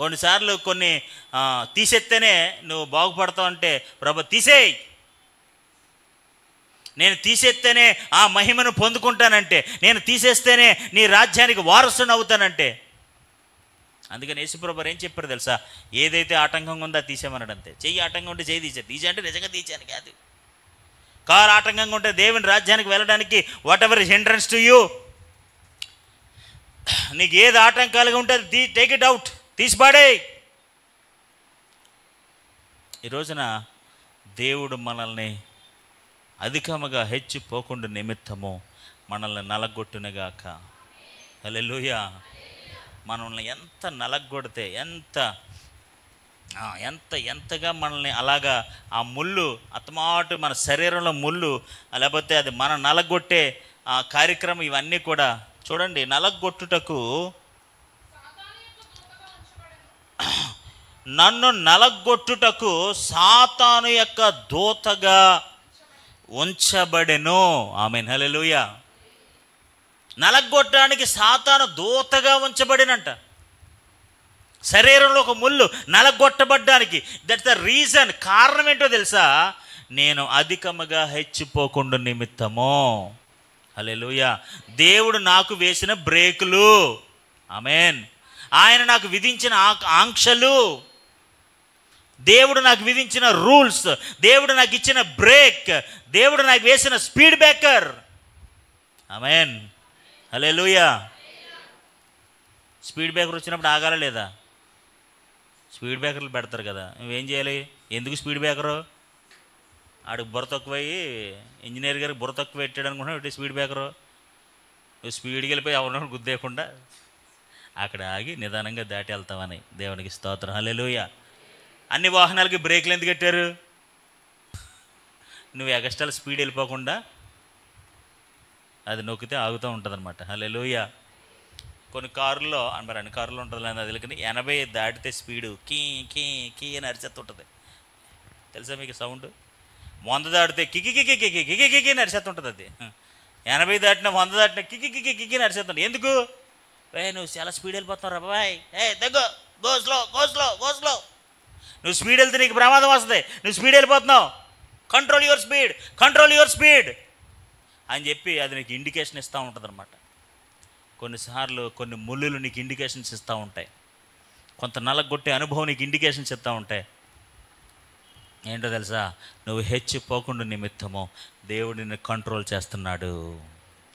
కొన్నిసార్లు కొన్ని తీసేస్తేనే నువ్వు బాగుపడతావు అంటే, ప్రభు తీసేయి, నేను తీసేస్తేనే ఆ మహిమను పొందుకుంటానంటే, నేను తీసేస్తేనే నీ రాజ్యానికి వారసుని అవుతానంటే. అందుకని యేసుప్రభు ఏం చెప్పారు తెలుసా? ఏదైతే ఆటంకంగా ఉందో తీసేమన్నాడు అంతే. చెయ్యి ఆటంకం ఉంటే తీసే అంటే నిజంగా తీసాను కాదు. కారు ఆటంకంగా ఉంటే దేవుని రాజ్యానికి వెళ్ళడానికి what ever hindrance to you, నీకు ఏది ఆటంకాలుగా ఉంటే టేక్ ఇట్ అవుట్, తీసిపాడే. ఈ రోజున దేవుడు మనల్ని అధికముగా హెచ్చిపోకుండా నిమిత్తము మనల్ని నలగొట్టునుగాక. హల్లెలూయా. మనల్ని ఎంత నలగొడితే, ఎంతగా మనల్ని అలాగా ఆ ముళ్ళు అతమాటు మన శరీరంలో ముళ్ళు, లేకపోతే అది మనం నలగొట్టే ఆ కార్యక్రమం, ఇవన్నీ కూడా చూడండి. నలగొట్టుటకు, నన్ను నలగొట్టుటకు సాతాను యొక్క దూతగా ఉంచబడెను. ఆమేన్, హల్లెలూయా. నలగొట్టడానికి సాతాను దూతగా ఉంచబడినంట. శరీరంలో ఒక ముళ్ళు నలగొట్టబడ్డానికి. That's the reason. కారణం ఏంటో తెలుసా? నేను అధికముగా హెచ్చిపోకుండా నిమిత్తము. హల్లెలూయా. దేవుడు నాకు వేసిన బ్రేకులు. ఆమేన్. ఆయన నాకు విధించిన ఆంక్షలు, దేవుడు నాకు విధించిన రూల్స్, దేవుడు నాకు ఇచ్చిన బ్రేక్, దేవుడు నాకు వేసిన స్పీడ్ బ్రేకర్. ఆమేన్, హల్లెలూయా. స్పీడ్ బ్రేకర్ వచ్చినప్పుడు ఆగాల లేదా? స్పీడ్ బ్రేకర్లు పెడతారు కదా, నువ్వేం చేయాలి? ఎందుకు స్పీడ్ బ్రేకరు? ఆడికి బుర్ర తక్కువయ్యి ఇంజనీర్ గారికి బుర్ర తక్కువ పెట్టాడు అనుకుంటున్నావు. స్పీడ్ బ్రేకరు నువ్వు స్పీడ్కి వెళ్ళిపోయి ఎవరినో గుద్దేయకుండా అక్కడ ఆగి నిదానంగా దాటి వెళ్తామని. దేవునికి స్తోత్రం, హల్లెలూయా. అన్ని వాహనాలకి బ్రేక్లు ఎందుకు పెట్టారు? నువ్వు ఎగస్ట్రాల్ స్పీడ్ వెళ్ళిపోకుండా అది నొక్కితే ఆగుతూ ఉంటుంది అనమాట. హల్లెలూయా. కొన్ని కారుల్లో మరి అన్ని కారుల్లో ఉంటుంది లేదు అది, కానీ 80 దాటితే స్పీడు కీ కీ కీ అని అరిచేస్తుంటుంది. తెలుసా మీకు సౌండ్? 100 దాటితే కికి కికి కికి కికి కికి అని అరిచేస్తుంటుంది. అది 80 దాటిన 100 దాటిన కికి కికి కికి అని అరిచేస్తుంది. ఎందుకు? నువ్వు చాలా స్పీడ్ వెళ్ళిపోతున్నావు రా బాయ్, దగ్గు, go slow go slow go slow. నువ్వు స్పీడ్ వెళ్తే నీకు ప్రమాదం వస్తుంది, నువ్వు స్పీడ్ వెళ్ళిపోతున్నావు, control your speed, control your speed అని చెప్పి అది నీకు ఇండికేషన్ ఇస్తూ ఉంటుంది అనమాట. కొన్నిసార్లు కొన్ని ముళ్ళులు నీకు ఇండికేషన్స్ ఇస్తూ ఉంటాయి, కొంత నలగొట్టే అనుభవం నీకు ఇండికేషన్స్ ఇస్తూ ఉంటాయి. ఏంటో తెలుసా? నువ్వు హెచ్చిపోకుండా నిమిత్తము దేవుడు నిన్ను కంట్రోల్ చేస్తున్నాడు.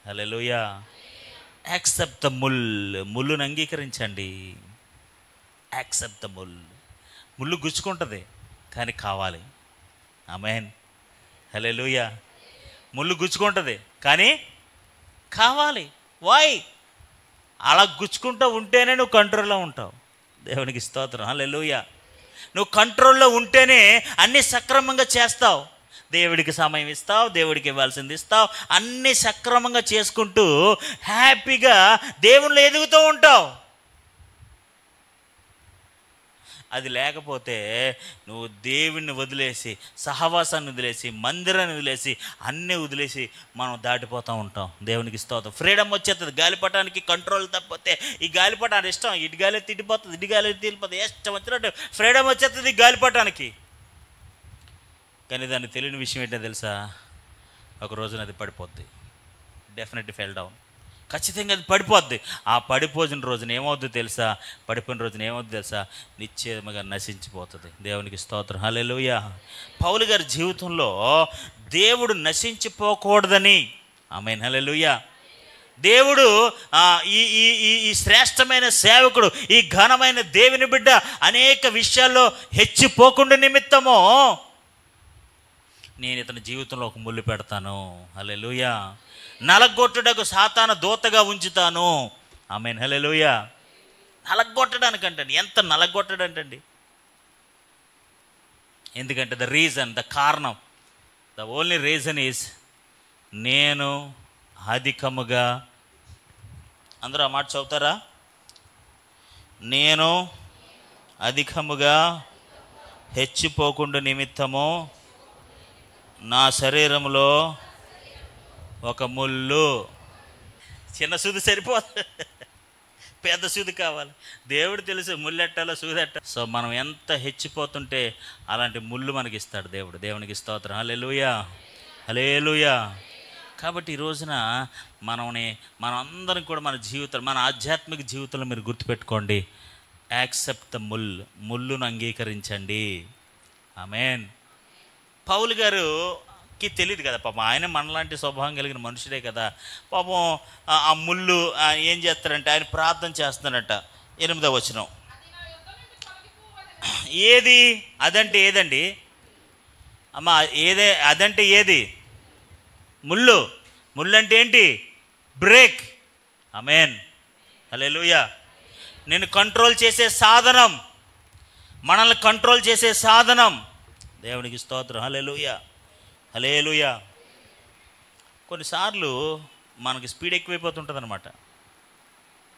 హల్లెలూయా. యాక్సెప్ట్ ద ముళ్ళును అంగీకరించండి. యాక్సెప్ట్ ద ముళ్ళు గుచ్చుకుంటుంది కానీ కావాలి. ఆమేన్, హల్లెలూయా. ముళ్ళు గుచ్చుకుంటుంది కానీ కావాలి. వై? అలా గుచ్చుకుంటూ ఉంటేనే నువ్వు కంట్రోల్లో ఉంటావు. దేవునికి స్తోత్రం, హల్లెలూయా. నువ్వు కంట్రోల్లో ఉంటేనే అన్నీ సక్రమంగా చేస్తావు, దేవుడికి సమయం ఇస్తావు, దేవుడికి ఇవ్వాల్సింది ఇస్తావు, అన్నీ సక్రమంగా చేసుకుంటూ హ్యాపీగా దేవుళ్ళు ఎదుగుతూ ఉంటావు. అది లేకపోతే నువ్వు దేవుణ్ణి వదిలేసి, సహవాసాన్ని వదిలేసి, మందిరాన్ని వదిలేసి, అన్నీ వదిలేసి మనం దాటిపోతూ ఉంటాం. దేవునికి స్తోత్రం. ఫ్రీడమ్ వచ్చేస్తుంది. గాలిపటానికి కంట్రోల్ తప్పితే, ఈ గాలిపటానికి ఇష్టం, ఇటు గాలి తిట్టిపోతుంది, ఇటు గాలి తిరిగిపోతుంది, ఇష్టం వచ్చినట్టు ఫ్రీడమ్ వచ్చేస్తుంది గాలిపటానికి. కానీ దాన్ని తెలియని విషయం ఏంటో తెలుసా? ఒక రోజున అది పడిపోద్ది. Definitely fell down. ఖచ్చితంగా అది పడిపోద్ది. ఆ పడిపోయిన రోజున ఏమవుద్ది తెలుసా? పడిపోయిన రోజున ఏమవుద్ది తెలుసా? నిశ్చయముగా నశించిపోతుంది. దేవునికి స్తోత్రం, హల్లెలూయా. పౌలు గారి జీవితంలో దేవుడు నశించిపోకూడదని, ఆమేన్, హల్లెలూయా. దేవుడు ఈ శ్రేష్టమైన సేవకుడు, ఈ ఘనమైన దేవుని బిడ్డ అనేక విషయాల్లో హెచ్చిపోకుండా నిమిత్తము నేను ఇతని జీవితంలో ఒక ముళ్ళు పెడతాను. హల్లెలూయా. నలగొట్టుటకు సాతాను దూతగా ఉంచుతాను. ఆమేన్, హల్లెలూయా. నలగొట్టడానికంటండి. ఎంత నలగొట్టడంటండి? ఎందుకంటే ద కారణం, ద ఓన్లీ రీజన్ ఈజ్ నేను అధికముగా, అందరూ ఆ మాట చదువుతారా? నేను అధికముగా హెచ్చిపోకుండా నిమిత్తము నా శరీరంలో ఒక ముళ్ళు. చిన్న సూది సరిపోదు, పెద్ద సూది కావాలి. దేవుడు తెలుసు ముళ్ళెట్టాలో సూదెట్ట. సో మనం ఎంత హెచ్చిపోతుంటే అలాంటి ముళ్ళు మనకి ఇస్తాడు దేవుడు. దేవునికి స్తోత్రం, హల్లెలూయా, హల్లెలూయా. కాబట్టి ఈ రోజున మనం అందరం కూడా మన జీవితం, మన ఆధ్యాత్మిక జీవితంలో మీరు గుర్తుపెట్టుకోండి, యాక్సెప్ట్ ద ముళ్ళును అంగీకరించండి. ఆమేన్. పౌలు గారుకి తెలియదు కదా పాపం, ఆయన మనలాంటి స్వభావం కలిగిన మనుషుడే కదా. పాపం ఆ ముళ్ళు ఏం చేస్తారంటే ఆయన ప్రార్థన చేస్తున్నారట. 8వ వచనం. ఏది అదంటే ఏదండి అమ్మ? అదంటే ఏది? ముళ్ళు అంటే ఏంటి? బ్రేక్. ఆమేన్, హల్లెలూయా. నేను కంట్రోల్ చేసే సాధనం, మనల్ని కంట్రోల్ చేసే సాధనం. దేవునికి స్తోత్రం, హల్లెలూయా, హల్లెలూయా. కొన్నిసార్లు మనకి స్పీడ్ ఎక్కువైపోతుంటుంది అనమాట.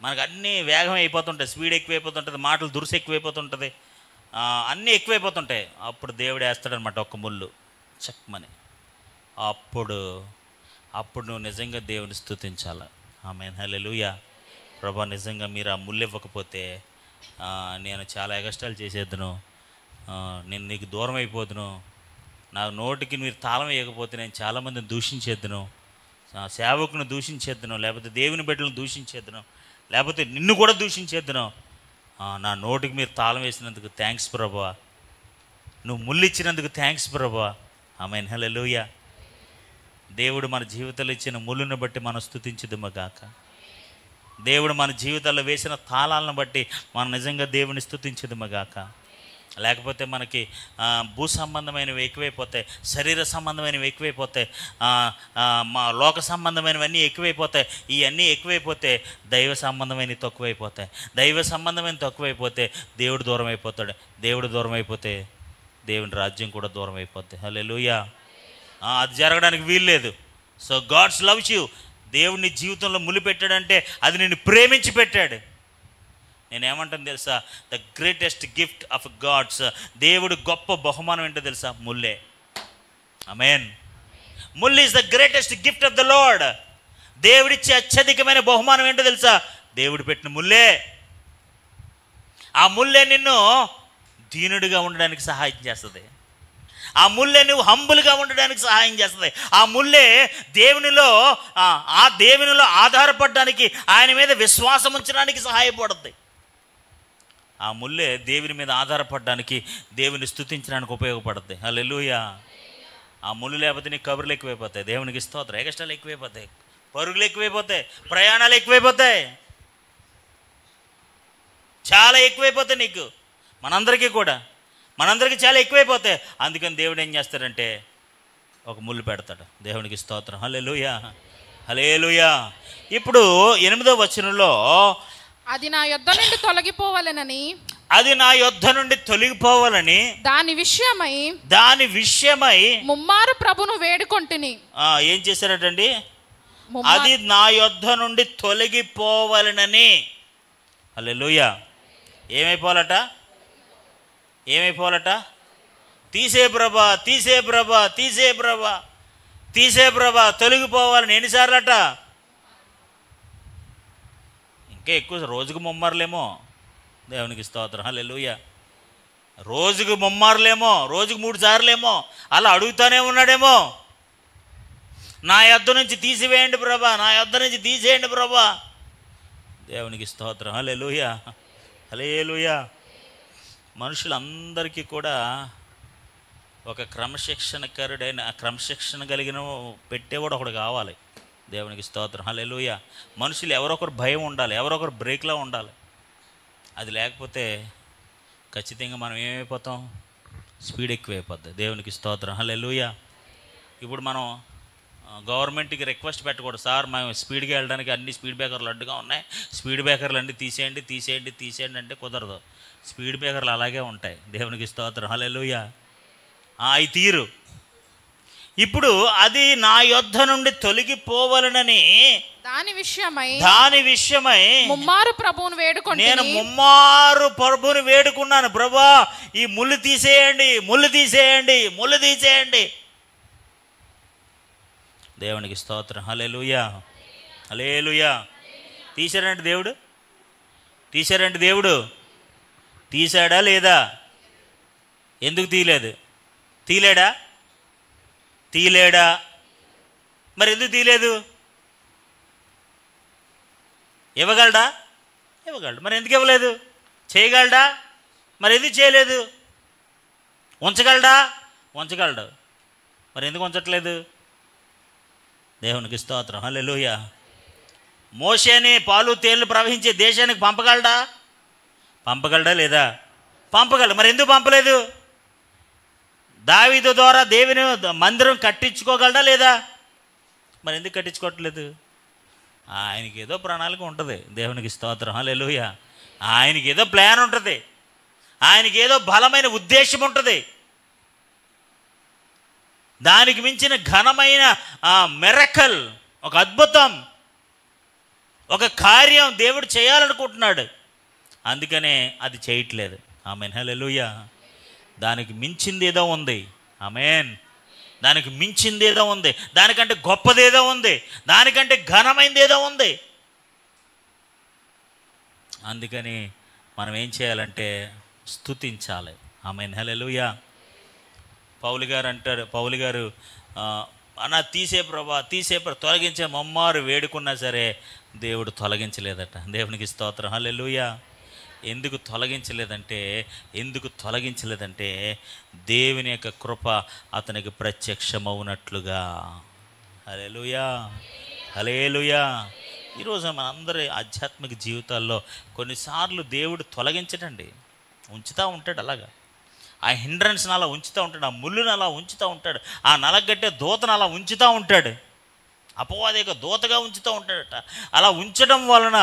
మనకు అన్నీ వేగం అయిపోతుంటాయి, స్పీడ్ ఎక్కువైపోతుంటుంది, మాటలు దురుసు ఎక్కువైపోతుంటుంది, అన్నీ ఎక్కువైపోతుంటాయి. అప్పుడు దేవుడు వేస్తాడనమాట ఒక్క ముళ్ళు చక్మని. అప్పుడు నువ్వు నిజంగా దేవుని స్తుతించాలి. ఆమేన్, హల్లెలూయా. ప్రభా, నిజంగా మీరు ఆ ముళ్ళు ఇవ్వకపోతే నేను చాలా ఎగస్ట్రాలు చేసేద్దును, నేను నీకు దూరం అయిపోదును, నా నోటికి మీరు తాళం వేయకపోతే నేను చాలామందిని దూషించేద్దును, సేవకుని దూషించేద్దును, లేకపోతే దేవుని బిడ్డలను దూషించేద్దును, లేకపోతే నిన్ను కూడా దూషించేద్దును. నా నోటికి మీరు తాళం వేసినందుకు థ్యాంక్స్ ప్రభువా, నువ్వు ముళ్ళు ఇచ్చినందుకు థ్యాంక్స్ ప్రభువా. ఆమేన్, హల్లెలూయా. దేవుడు మన జీవితంలో ఇచ్చిన ముళ్ళును బట్టి మనం స్తుతించుదుమగాక. దేవుడు మన జీవితాల్లో వేసిన తాళాలను బట్టి మనం నిజంగా దేవుని స్తుతించుదుమగాక. లేకపోతే మనకి భూ సంబంధమైనవి ఎక్కువైపోతాయి, శరీర సంబంధమైనవి ఎక్కువైపోతాయి, మా లోక సంబంధమైనవన్నీ ఎక్కువైపోతాయి. ఇవన్నీ ఎక్కువైపోతే దైవ సంబంధమైనవి తక్కువైపోతాయి. దైవ సంబంధమైన తక్కువైపోతే దేవుడు దూరం అయిపోతాడు. దేవుడు దూరం అయిపోతే దేవుని రాజ్యం కూడా దూరం అయిపోతాయి. హల్లెలూయా. అది జరగడానికి వీల్లేదు. So God's loves you. దేవుని జీవితంలో ముళ్ళు పెట్టాడంటే అది నిన్ను ప్రేమించి పెట్టాడు. నేనేమంటాను తెలుసా? The greatest gift of gods, దేవుడు గొప్ప బహుమానం ఏంటో తెలుసా? ముల్లే. ఆమేన్. ముల్ is the greatest gift of the lord. దేవుడిచ్చే అత్యధికమైన బహుమానం ఏంటో తెలుసా? దేవుడు పెట్టిన ముల్లే. ఆ ముల్లే నిన్ను దీనుడిగా ఉండడానికి సహాయం చేస్తుంది. ఆ ముల్లే నువ్వు హంబుల్గా ఉండడానికి సహాయం చేస్తుంది. ఆ ముల్లే దేవునిలో ఆధారపడడానికి, ఆయన మీద విశ్వాసం ఉంచడానికి సహాయపడుతుంది. ఆ ముల్లే దేవుని మీద ఆధారపడడానికి, దేవుని స్తుతించడానికి ఉపయోగపడుతుంది. హల్లెలూయా. ఆ ముళ్ళు లేకపోతే నీకు కబుర్లు ఎక్కువైపోతాయి, దేవునికి స్తోత్రం, ఎగస్ట్రాలు ఎక్కువైపోతాయి, పరుగులు ఎక్కువైపోతాయి, ప్రయాణాలు ఎక్కువైపోతాయి, చాలా ఎక్కువైపోతాయి నీకు, మనందరికీ చాలా ఎక్కువైపోతాయి. అందుకని దేవుడు ఏం చేస్తాడంటే ఒక ముళ్ళు పెడతాడు. దేవునికి స్తోత్రం. హల్లెలూయా, హల్లెలూయా. ఇప్పుడు 8వ వచనంలో అది నా యొద్ద నుండి తొలగిపోవాలనని, అది నా యొద్ద నుండి తొలగిపోవాలని దాని విషయమై ముమ్మారు ప్రభును వేడుకొంటిని. ఏం చేశారటండి? అది నా యొద్ద నుండి తొలగిపోవాలనని. హల్లెలూయా. ఏమైపోవాలట? తీసే ప్రభా తొలగిపోవాలని. ఎన్నిసార్లట? ఇంకా ఎక్కువ, రోజుకు ముమ్మారులేమో. దేవునికి స్తోత్రం. హల్లెలూయా. రోజుకు ముమ్మారులేమో, రోజుకు 3 సార్లేమో అలా అడుగుతానే ఉన్నాడేమో. నా యొద్ద నుంచి తీసివేయండి ప్రభా, నా యొద్ద నుంచి తీసేయండి ప్రభా. దేవునికి స్తోత్రం. హల్లెలూయా, హల్లెలూయా. మనుషులందరికీ కూడా ఒక క్రమశిక్షణ కలిగిన పెట్టేవాడు ఒకడు కావాలి. దేవునికి స్తోత్రం. హల్లెలూయా. మనుషులు ఎవరొకరు భయం ఉండాలి, ఎవరొకరు బ్రేక్లో ఉండాలి. అది లేకపోతే ఖచ్చితంగా మనం ఏమైపోతాం? స్పీడ్ ఎక్కువైపోద్ది. దేవునికి స్తోత్రం. హల్లెలూయా. ఇప్పుడు మనం గవర్నమెంట్కి రిక్వెస్ట్ పెట్టకూడదు, సార్ మేము స్పీడ్గా వెళ్ళడానికి అన్ని స్పీడ్ బ్రేకర్లు అడ్డుగా ఉన్నాయి, స్పీడ్ బ్రేకర్లు అన్నీ తీసేయండి అంటే కుదరదు. స్పీడ్ బ్రేకర్లు అలాగే ఉంటాయి. దేవునికి స్తోత్రం. హల్లెలూయా. అవి తీరు. ఇప్పుడు అది నా యొద్ద నుండి తొలగిపోవాలనని దాని విషయమై ముమ్మారు ప్రభువును వేడుకొని, నేను ముమ్మారు ప్రభువును వేడుకున్నాను, ప్రభా ఈ ముళ్ళు తీసేయండి. దేవునికి స్తోత్రం. హల్లెలూయా, హల్లెలూయా. తీశాడంటే దేవుడు తీశాడా లేదా? ఎందుకు తీయలేదు? తీలేడా? మరి ఎందుకు తీయలేదు? ఇవ్వగలడా? మరి ఎందుకు ఇవ్వలేదు? చేయగలడా? మరి ఎందుకు చేయలేదు? ఉంచగలడు, మరి ఎందుకు ఉంచట్లేదు? దేవునికి స్తోత్రం. హల్లెలూయా. మోషేని పాలు తేళ్లు ప్రవహించే దేశానికి పంపగలడా లేదా? పంపగలడు. మరి ఎందుకు పంపలేదు? దావీదు ద్వారా దేవుని మందిరం కట్టించుకోగలడా లేదా? మరి ఎందుకు కట్టించుకోవట్లేదు? ఆయనకి ఏదో ప్రణాళిక ఉంటుంది. దేవునికి స్తోత్రం. హల్లెలూయా. ఆయనకి ఏదో ప్లాన్ ఉంటుంది, ఆయనకి ఏదో బలమైన ఉద్దేశం ఉంటుంది. దానికి మించిన ఘనమైన మిరకల్, ఒక అద్భుతం, ఒక కార్యం దేవుడు చేయాలనుకుంటున్నాడు. అందుకనే అది చేయట్లేదు. ఆమేన్, హల్లెలూయా. దానికి మించింది ఏదో ఉంది. ఆమేన్. దానికి మించింది ఏదో ఉంది, దానికంటే గొప్పదేదో ఉంది, దానికంటే ఘనమైనది ఏదో ఉంది. అందుకని మనం ఏం చేయాలంటే స్తుతించాలి. ఆమేన్, హల్లెలూయా. పౌలు గారు అన్నా తీసే ప్రభా తొలగించే ముమ్మారు వేడుకున్నా సరే దేవుడు తొలగించలేదట. దేవునికి స్తోత్రం. హల్లెలూయా. ఎందుకు తొలగించలేదంటే దేవుని యొక్క కృప అతనికి ప్రత్యక్షమవునట్లుగా. హల్లెలూయా, హల్లెలూయా. ఈరోజు మనందరి ఆధ్యాత్మిక జీవితాల్లో కొన్నిసార్లు దేవుడు తొలగించడండి, ఉంచుతూ ఉంటాడు. అలాగా ఆ హిండ్రన్స్ని అలా ఉంచుతూ ఉంటాడు, ఆ ముళ్ళుని అలా ఉంచుతూ ఉంటాడు, ఆ నలగట్టే దూతను అలా ఉంచుతూ ఉంటాడు, అపవాది యొక్క దూతగా ఉంచుతూ ఉంటాడట. అలా ఉంచడం వలన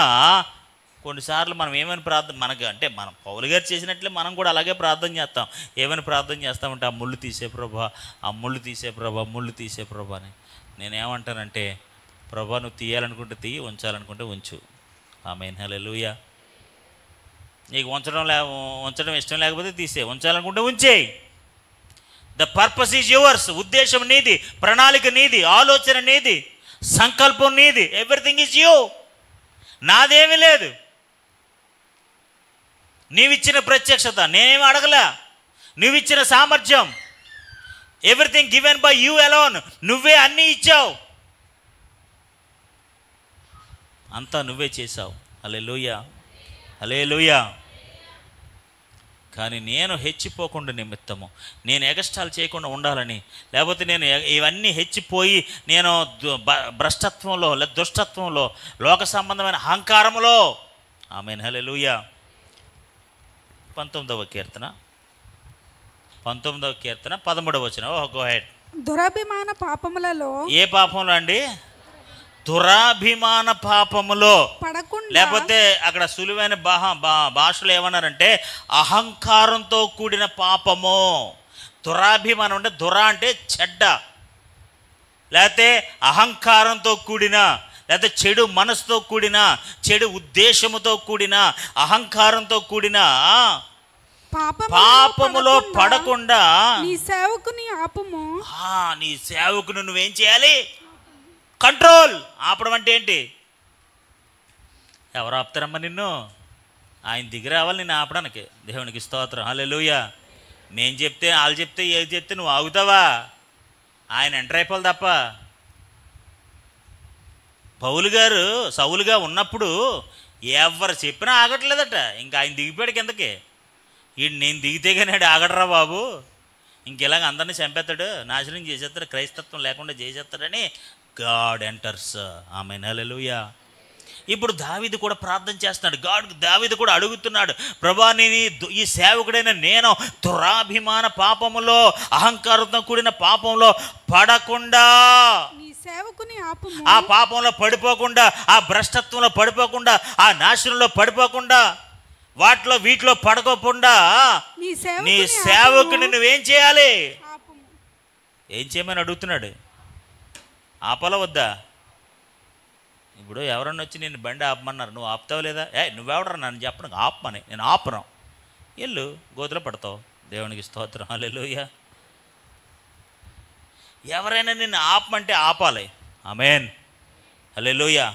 కొన్నిసార్లు మనం ఏమని ప్రార్థన, మనకు అంటే మనం పౌలు గారు చేసినట్లే మనం కూడా అలాగే ప్రార్థన చేస్తాం. ఏమని ప్రార్థన చేస్తామంటే, ఆ ముళ్ళు తీసే ప్రభా, ఆ ముళ్ళు తీసే ప్రభా, ముళ్ళు తీసే ప్రభా అని. నేనేమంటానంటే, ప్రభా నువ్వు తీయాలనుకుంటే తీయి, ఉంచాలనుకుంటే ఉంచు. ఆమేన్, హల్లెలూయా. నీకు ఉంచడం ఇష్టం లేకపోతే తీసే, ఉంచాలనుకుంటే ఉంచేయి. The purpose is yours. ఉద్దేశం నీది, ప్రణాళిక నీది, ఆలోచన నీది, సంకల్పం నీది. Everything is you. నాదేమీ లేదు. నీవిచ్చిన ప్రత్యక్షత, నేనేమి అడగలే. నువ్విచ్చిన సామర్థ్యం, everything given by you alone. నువ్వే అన్నీ ఇచ్చావు, అంతా నువ్వే చేశావు. హల్లెలూయా, హల్లెలూయా. కానీ నేను హెచ్చిపోకుండా నిమిత్తము, నేను ఎగస్టాల్ చేయకుండా ఉండాలని, లేకపోతే నేను ఇవన్నీ హెచ్చిపోయి నేను భ్రష్టత్వంలో లేదా దుష్టత్వంలో, లోక సంబంధమైన అహంకారంలో. ఆమేన్, హల్లెలూయా. 19వ కీర్తన 13వ వచనం. Go head. దురభిమాన పాపములలో, ఏ పాపంలో అండి? దురాభిమాన పాపములో. పడకుండా, లేకపోతే అక్కడ సులువైన భాషలో ఏమన్నారంటే అహంకారంతో కూడిన పాపము. దురాభిమానం అంటే, దుర అంటే చెడ్డ, లేకపోతే అహంకారంతో కూడిన, లేకపోతే చెడు మనసుతో కూడిన, చెడు ఉద్దేశముతో కూడిన, అహంకారంతో కూడిన పాపములో పడకుండా నీ సేవకుని ఆపము. నీ సేవకును నువ్వేం చేయాలి? కంట్రోల్. ఆపడం అంటే ఏంటి? ఎవరు ఆపుతారమ్మా నిన్ను? ఆయన దిగి రావాలి నిన్ను ఆపడానికి. దేవునికి స్తోత్రం, హల్లెలూయా. నేను చెప్తే, వాళ్ళు చెప్తే, ఏది చెప్తే నువ్వు ఆగుతావా? ఆయన ఎంటర్ అయిపోవాలి తప్ప. పౌలు గారు సౌలుగా ఉన్నప్పుడు ఎవరు చెప్పినా ఆగట్లేదట. ఇంకా ఆయన దిగిపోయాడు కిందకి. నేను దిగితే కానీ ఆగడరా బాబు, ఇంకెలాగ అందరినీ చంపేస్తాడు, నాశనం చేసేస్తాడు, క్రైస్తత్వం లేకుండా చేసేస్తాడని గాడ్ ఎంటర్స్. ఆమేన్, హల్లెలూయా. ఇప్పుడు దావీదు కూడా ప్రార్థన చేస్తున్నాడు. దావీదు కూడా అడుగుతున్నాడు, ప్రభా ఈ సేవకుడైన నేను దురాభిమాన పాపములో, అహంకారంతో కూడిన పాపంలో పడకుండా, ఆ పాపంలో పడిపోకుండా, ఆ భ్రష్టత్వంలో పడిపోకుండా, ఆ నాశనంలో పడిపోకుండా, వాటిలో వీటిలో పడకోకుండా నీ సేవకుని నువ్వేం చేయాలి? ఏం చేయమని అడుగుతున్నాడు. ఆపాలా వద్దా? ఇప్పుడు ఎవరన్నా వచ్చి నేను బండి ఆపమన్నారు, నువ్వు ఆపుతావు లేదా? నువ్వెవడరా నన్ను చెప్పను ఆపమని? నేను ఆపను. వెళ్ళు, గోతులో పడతావు. దేవునికి స్తోత్రం, హల్లెలూయా. ఎవరైనా నిన్ను ఆపమంటే ఆపాలి. ఆమేన్, హల్లెలూయా.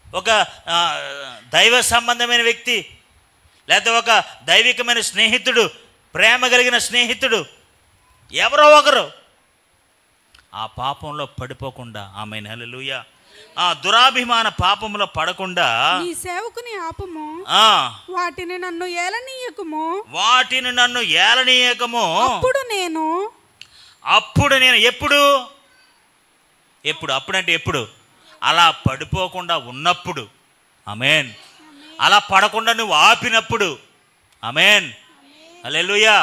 ఒక దైవ సంబంధమైన వ్యక్తి, లేకపోతే ఒక దైవికమైన స్నేహితుడు, ప్రేమ కలిగిన స్నేహితుడు, ఎవరో ఒకరు ఆ పాపంలో పడిపోకుండా, ఆమేన్, హల్లెలూయా, ఆ దురాభిమాన పాపంలో పడకుండా నీ సేవకుని ఆపము. వాటిని నన్ను ఏలనీయకము. అప్పుడు నేను ఎప్పుడు అప్పుడంటే ఎప్పుడు? అలా పడిపోకుండా ఉన్నప్పుడు. ఆమేన్. అలా పడకుండా నువ్వు ఆపినప్పుడు. ఆమేన్, హల్లెలూయా.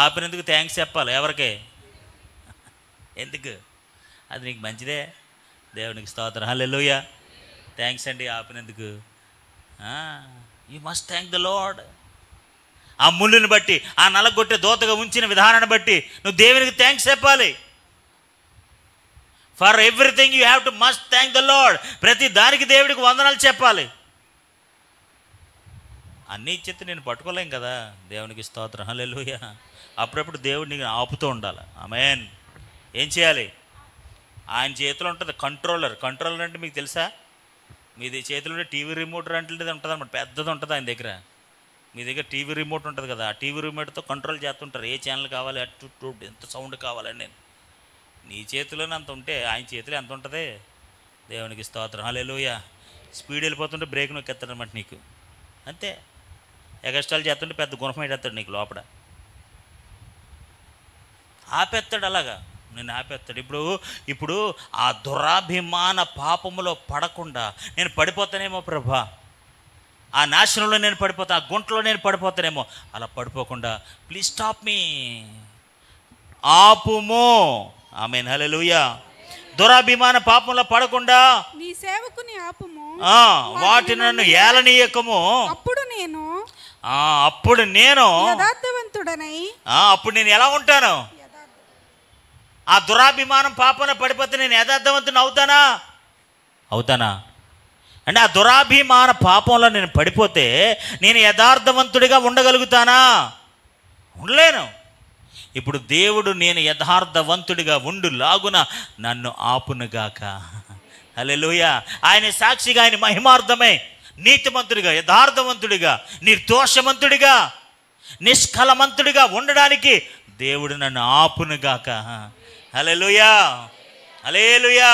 ఆపినందుకు థ్యాంక్స్ చెప్పాలి. ఎవరికి? ఎందుకు? అది నీకు మంచిదే. దేవునికి స్తోత్రం, హల్లెలూయా. థ్యాంక్స్ అండి ఆపినందుకు. You must thank the lord. ఆ ముళ్ళుని బట్టి, ఆ నలగొట్టే దోతగా ఉంచిన విధానాన్ని బట్టి నువ్వు దేవునికి థ్యాంక్స్ చెప్పాలి. For everything you have to must thank the lord. ప్రతి దానికి దేవుడికి వందనాలు చెప్పాలి. అన్నీ ఇచ్చేస్తే నేను పట్టుకోలేం కదా. దేవునికి స్తోత్రం, హల్లెలూయా. అప్పుడప్పుడు దేవుడు నీకు ఆపుతూ ఉండాలి. ఆమేన్. ఏం చేయాలి? ఆయన చేతిలో ఉంటుంది కంట్రోలర్. కంట్రోలర్ అంటే మీకు తెలుసా? మీది చేతిలో టీవీ రిమోట్ అంటే ఉంటుంది అన్నమాట, పెద్దది ఉంటుంది ఆయన దగ్గర. మీ దగ్గర టీవీ రిమోట్ ఉంటుంది కదా, ఆ టీవీ రిమోట్తో కంట్రోల్ చేస్తుంటారు. ఏ ఛానల్ కావాలి, అటు ఎంత సౌండ్ కావాలని. నేను నీ చేతిలోనే అంత ఉంటే ఆయన చేతిలో ఎంత ఉంటుంది? దేవునికి స్తోత్రం, హల్లెలూయా. స్పీడ్ వెళ్ళిపోతుంటే బ్రేక్ నొక్కేస్తాడనమాట నీకు, అంతే. ఎగస్ట్రాలు చేస్తుంటే పెద్ద గుణం పెట్టేస్తాడు నీకు లోపల, ఆపేస్తాడు. అలాగా నేను ఆపేస్తాడు. ఇప్పుడు ఆ దురాభిమాన పాపములో పడకుండా, నేను పడిపోతానేమో ప్రభా, ఆ నాశనంలో నేను పడిపోతాను, ఆ గుంటలో నేను పడిపోతానేమో. అలా పడిపోకుండా ప్లీజ్ స్టాప్ మీ, ఆపుము. ఆమేన్, హల్లెలూయా. దురాభిమాన పాపంలో పడకుండా నీ సేవకుని ఆపుము, వాటిని నన్ను ఏలనీయకము. అప్పుడు నేను యథార్థవంతుడనై అప్పుడు నేను ఎలా ఉంటాను? ఆ దురాభిమానం పాపంలో పడిపోతే నేను యథార్థవంతుని అవుతానా? అంటే ఆ దురాభిమాన పాపంలో నేను పడిపోతే నేను యథార్థవంతుడిగా ఉండగలుగుతానా? ఉండలేను. ఇప్పుడు దేవుడు నేను యథార్థవంతుడిగా ఉండులాగున నన్ను ఆపునుగాక. హల్లెలూయా. ఆయన సాక్షిగా, ఆయన మహిమార్థమై నీతిమంతుడిగా, యథార్థవంతుడిగా, నిర్దోషమంతుడిగా, నిష్కలమంతుడిగా ఉండడానికి దేవుడు నన్ను ఆపునుగాక. హల్లెలూయా, హల్లెలూయా.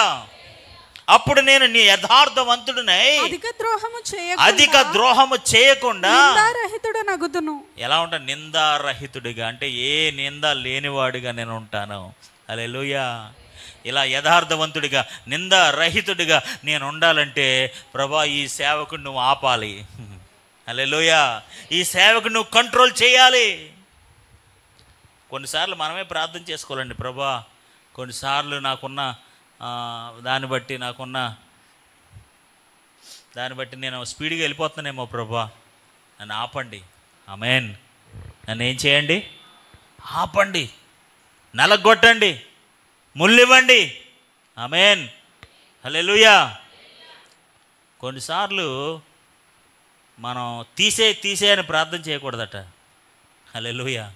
అప్పుడు నేను నీ యథార్థవంతుడినై అధిక ద్రోహము చేయకుండా నగుదును. ఎలా ఉంటాను? నిందారహితుడిగా, అంటే ఏ నింద లేనివాడిగా నేను ఉంటాను. హల్లెలూయా. ఇలా యథార్థవంతుడిగా, నిందారహితుడిగా నేను ఉండాలంటే ప్రభా ఈ సేవకుడు నువ్వు ఆపాలి. హల్లెలూయా. ఈ సేవకుడు నువ్వు కంట్రోల్ చేయాలి. కొన్నిసార్లు మనమే ప్రార్థన చేసుకోవాలండి. ప్రభా కొన్నిసార్లు నాకున్న దాన్ని బట్టి నేను స్పీడ్గా వెళ్ళిపోతున్నానేమో, ప్రభా నన్ను ఆపండి. ఆమేన్. నన్ను ఏం చేయండి? ఆపండి, నలగొట్టండి, ముళ్ళివ్వండి. ఆమేన్, హల్లెలూయా. కొన్నిసార్లు మనం తీసే అని ప్రార్థన చేయకూడదట. హల్లెలూయా.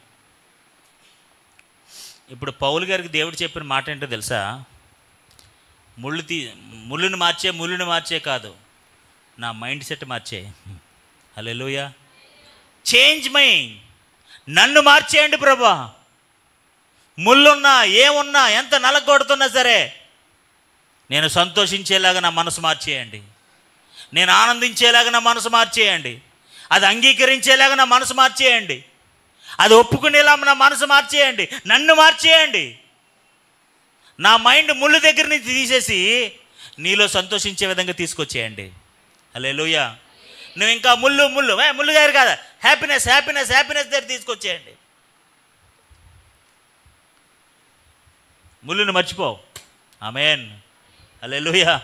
ఇప్పుడు పౌలు గారికి దేవుడు చెప్పిన మాట ఏంటో తెలుసా? ముళ్ళుని మార్చే కాదు, నా మైండ్ సెట్ మార్చే. హల్లెలూయా. చేంజ్ మైండ్, నన్ను మార్చేయండి ప్రభా. ముళ్ళున్నా ఏమున్నా ఎంత నలగొడుతున్నా సరే నేను సంతోషించేలాగా నా మనసు మార్చేయండి, నేను ఆనందించేలాగా నా మనసు మార్చేయండి, అది అంగీకరించేలాగా నా మనసు మార్చేయండి, అది ఒప్పుకునేలా నా మనసు మార్చేయండి, నన్ను మార్చేయండి. నా మైండ్ ముళ్ళు దగ్గర నుంచి తీసేసి నీలో సంతోషించే విధంగా తీసుకొచ్చేయండి. హల్లెలూయా. నువ్వు ఇంకా ముళ్ళు గారు కాదా, హ్యాపీనెస్ దగ్గర తీసుకొచ్చేయండి. ముళ్ళుని మర్చిపోవు. ఆమేన్, హల్లెలూయా.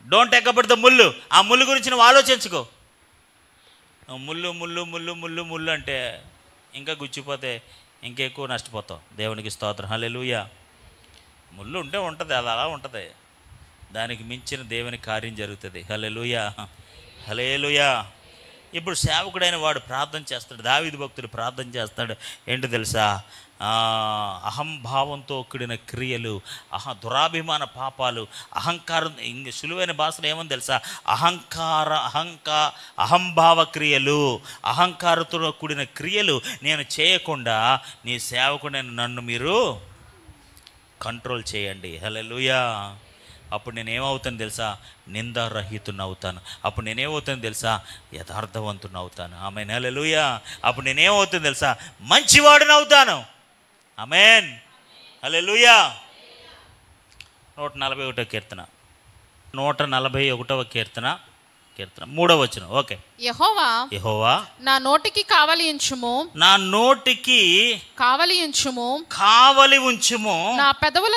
డోంట్ టేక్ అబౌట్ ద ముళ్ళు. ఆ ముళ్ళు గురించి నువ్వు ఆలోచించుకో. ముళ్ళు అంటే ఇంకా గుచ్చిపోతే ఇంకెక్కువ నష్టపోతావు. దేవునికి స్తోత్రం. హల్లెలూయా. ముళ్ళు ఉంటే ఉంటుంది, అది అలా ఉంటుంది. దానికి మించిన దేవుని కార్యం జరుగుతుంది. హల్లెలూయా, హల్లెలూయా. ఇప్పుడు సేవకుడైన వాడు ప్రార్థన చేస్తాడు. దావీదు భక్తుడు ప్రార్థన చేస్తాడు. ఏంటో తెలుసా? అహంభావంతో కూడిన క్రియలు, దురాభిమాన పాపాలు, అహంకారం, సులువైన భాషలో ఏమని తెలుసా? అహంభావ క్రియలు, అహంకారంతో కూడిన క్రియలు నేను చేయకుండా నీ సేవకుడైన నన్ను మీరు కంట్రోల్ చేయండి. హల్లెలూయా. అప్పుడు నేనేమవుతాను తెలుసా? నిందారహితుని అవుతాను. అప్పుడు నేనేమవుతాను తెలుసా? యథార్థవంతుని అవుతాను. ఆమేన్, హల్లెలూయా. అప్పుడు నేనేమవుతాను తెలుసా? మంచివాడిని అవుతాను. ఆమేన్, హల్లెలూయా. 141వ కీర్తన 3వ వచనం. ఓకే. యెహోవా నా నోటికి కావలి ఉంచుము, కావలి ఉంచుము. నా పెదవుల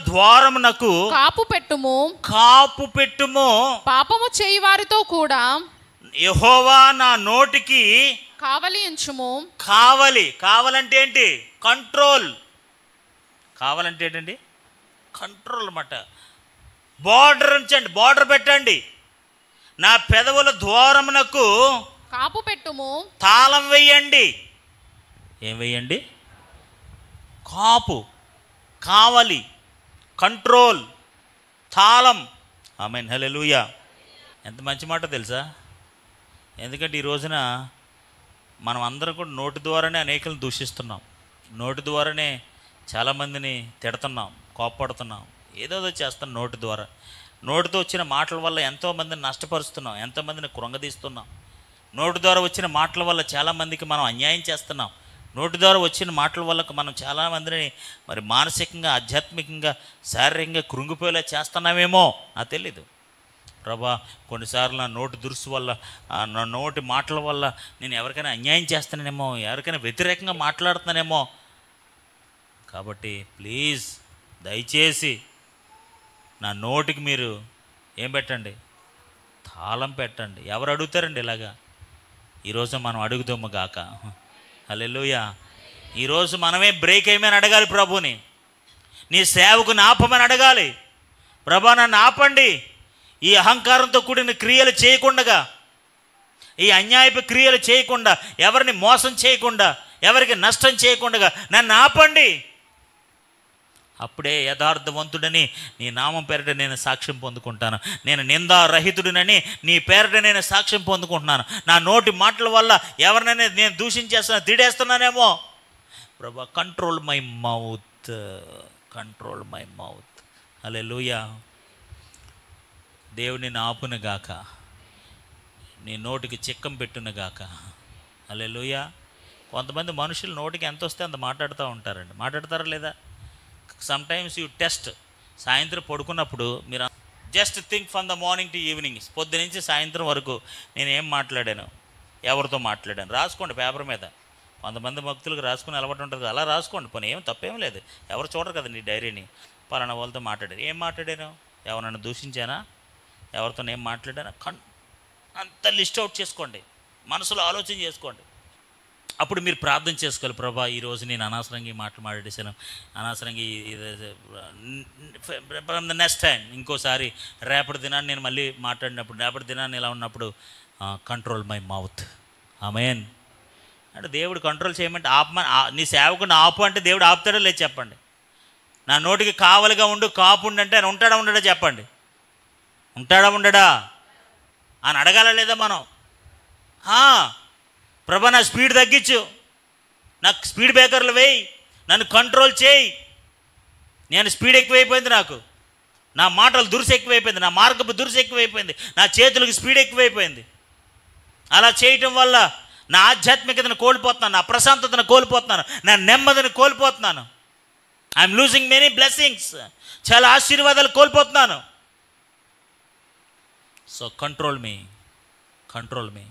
ద్వారమునకు కాపు పెట్టుము. పాపము చేయి వారితో కూడా యెహోవా నా నోటికి కావలి ఉంచుము. కావాలంటే ఏంటి? కంట్రోల్. కావాలంటే ఏంటండి? కంట్రోల్ అన్నమాట. బార్డర్ ఉంచండి, బార్డర్ పెట్టండి. నా పెదవుల ద్వారమునకు కాపు పెట్టుము, తాళం వేయండి. ఏం వేయండి? కాపు, కావలి, కంట్రోల్, తాళం. ఆమేన్, హల్లెలూయా. ఎంత మంచి మాట తెలుసా? ఎందుకంటే ఈ రోజున మనం అందరం కూడా నోటి ద్వారానే అనేకలను దూషిస్తున్నాం. నోటి ద్వారానే చాలామందిని తిడుతున్నాం, కోప్పడుతున్నాం, ఏదో చేస్తున్నాం. నోటితో వచ్చిన మాటల వల్ల ఎంతోమందిని నష్టపరుస్తున్నాం, ఎంతోమందిని కృంగదీస్తున్నాం. నోటి ద్వారా వచ్చిన మాటల వల్ల చాలామందికి మనం అన్యాయం చేస్తున్నాం. నోటి ద్వారా వచ్చిన మాటల వల్ల మనం చాలామందిని మరి మానసికంగా, ఆధ్యాత్మికంగా, శారీరకంగా కృంగిపోయేలా చేస్తున్నామేమో నాకు తెలీదు. ప్రభా కొన్నిసార్లు నా నోటి దురుసు వల్ల, నా నోటి మాటల వల్ల నేను ఎవరికైనా అన్యాయం చేస్తానేమో, ఎవరికైనా వ్యతిరేకంగా మాట్లాడుతున్నానేమో. కాబట్టి ప్లీజ్ దయచేసి నా నోటికి మీరు ఏం పెట్టండి, తాళం పెట్టండి. ఎవరు అడుగుతారండి ఇలాగా? ఈరోజు మనం అడుగుతాము గాక. హల్లెలూయా. ఈరోజు మనమే బ్రేక్ అయ్యమని అడగాలి ప్రభుని. నీ సేవకుని ఆపమని అడగాలి. ప్రభా నన్ను ఆపండి, ఈ అహంకారంతో కూడిన క్రియలు చేయకుండా, ఈ అన్యాయపు క్రియలు చేయకుండా, ఎవరిని మోసం చేయకుండా, ఎవరికి నష్టం చేయకుండా నన్ను ఆపండి. అప్పుడే యథార్థవంతుడని నీ నామం పేరిట నేను సాక్ష్యం పొందుకుంటాను. నేను నిందారహితుడినని నీ పేరిట నేను సాక్ష్యం పొందుకుంటున్నాను. నా నోటి మాటల వల్ల ఎవరినైనా నేను దూషించేస్తున్నా, తిడేస్తున్నానేమో. ప్రభా control my mouth, control my mouth. హల్లెలూయా. దేవుని ఆపును గాక, నీ నోటికి చిక్కం పెట్టును గాక. హల్లెలూయా. కొంతమంది మనుషులు నోటికి ఎంత వస్తే అంత మాట్లాడుతూ ఉంటారండి. మాట్లాడతారా లేదా? Sometimes you test. సాయంత్రం పడుకున్నప్పుడు మీరు just think from the morning to evening, పొద్దు నుంచి సాయంత్రం వరకు నేను ఏం మాట్లాడాను, ఎవరితో మాట్లాడాను రాసుకోండి పేపర్ మీద. కొంతమంది భక్తులకు రాసుకుని అలవాటు ఉంటుంది, అలా రాసుకోండి. పని ఏం తప్పేం లేదు, ఎవరు చూడరు కదా నీ డైరీని. పలానా వాళ్ళతో మాట్లాడాను, ఏం మాట్లాడాను, ఎవరన్నా దూషించానా, ఎవరితో ఏం మాట్లాడానా, అంతా లిస్ట్ అవుట్ చేసుకోండి, మనసులో ఆలోచన చేసుకోండి. అప్పుడు మీరు ప్రార్థన చేసుకోవాలి. ప్రభా ఈరోజు నేను అనవసరంగా ఈ మాటలు మాట్లాడేశాను, అనవసరంగా ఫ్రమ్ ద నెక్స్ట్ టైం, ఇంకోసారి రేపటి దినాన్ని నేను మళ్ళీ మాట్లాడినప్పుడు, రేపటి దినాన్ని ఇలా ఉన్నప్పుడు కంట్రోల్ మై మౌత్. ఆమేన్. అంటే దేవుడు కంట్రోల్ చేయమంటే ఆపమని, నీ సేవకుని ఆపు అంటే దేవుడు ఆపుతాడో లేదు చెప్పండి. నా నోటికి కావలిగా ఉండు, కాపు అంటే ఆయన ఉంటాడా ఉండడా చెప్పండి. ఉంటాడా ఉండడా అని అడగాల లేదా మనం? ప్రభా నా స్పీడ్ తగ్గించు, నాకు స్పీడ్ బ్రేకర్లు వేయి, నన్ను కంట్రోల్ చేయి. నేను స్పీడ్ ఎక్కువైపోయింది, నాకు నా మాటలు దురుసు ఎక్కువైపోయింది, నా మార్గపు దురుసు ఎక్కువైపోయింది, నా చేతులకు స్పీడ్ ఎక్కువైపోయింది. అలా చేయటం వల్ల నా ఆధ్యాత్మికతను కోల్పోతున్నాను, నా ప్రశాంతతను కోల్పోతున్నాను, నా నెమ్మదిని కోల్పోతున్నాను. ఐఎమ్ లూజింగ్ మెనీ బ్లెస్సింగ్స్, చాలా ఆశీర్వాదాలు కోల్పోతున్నాను. సో కంట్రోల్ మీ, కంట్రోల్ మీ.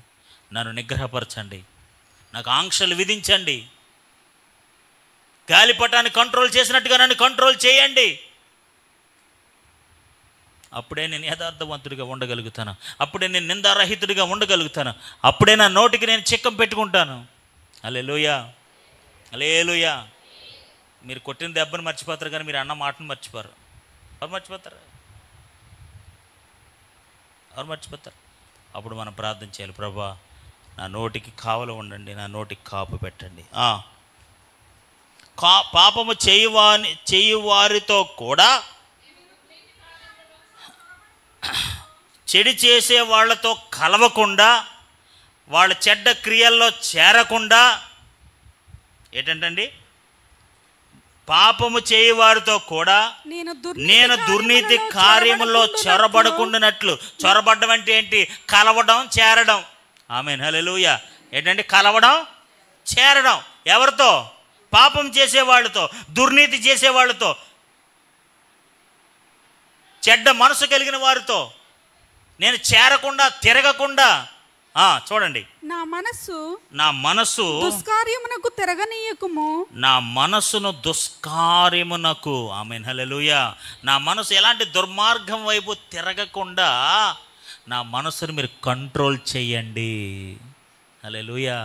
నన్ను నిగ్రహపరచండి, నాకు ఆంక్షలు విధించండి. గాలిపటాన్ని కంట్రోల్ చేసినట్టుగా నన్ను కంట్రోల్ చేయండి. అప్పుడే నేను యథార్థవంతుడిగా ఉండగలుగుతాను, అప్పుడే నేను నిందారహితుడిగా ఉండగలుగుతాను, అప్పుడే నా నోటికి నేను చిక్కం పెట్టుకుంటాను. హల్లెలూయా, హల్లెలూయా. మీరు కొట్టిన దెబ్బను మర్చిపోతారు కానీ మీరు అన్న మాటను మర్చిపోరు. ఎవరు మర్చిపోతారు? ఎవరు మర్చిపోతారు? అప్పుడు మనం ప్రార్థన చేయాలి. ప్రభా నా నోటికి కావలి ఉండండి, నా నోటికి కాపు పెట్టండి. పాపము చేయువారితో కూడా, చెడు చేసే వాళ్ళతో కలవకుండా, వాళ్ళ చెడ్డ క్రియల్లో చేరకుండా, ఏంటంటండి, పాపము చేయువారితో కూడా నేను దుర్నీతి కార్యములో చొరబడకుండానట్లు. చొరబడ్డం అంటే ఏంటి? కలవడం, చేరడం. ఆమేన్, హల్లెలూయా. ఏంటంటే కలవడం, చేరడం. ఎవరితో? పాపం చేసేవాళ్ళతో, దుర్నీతి చేసేవాళ్ళతో, చెడ్డ మనసు కలిగిన వారితో నేను చేరకుండా, తిరగకుండా. చూడండి, నా మనసు దుష్కార్యమునకు తిరగనీయకుము. నా మనసును దుష్కార్యమునకు, ఆమేన్, హల్లెలూయా. నా మనసు ఎలాంటి దుర్మార్గం వైపు తిరగకుండా నా మనసును మీరు కంట్రోల్ చేయండి. హల్లెలూయా.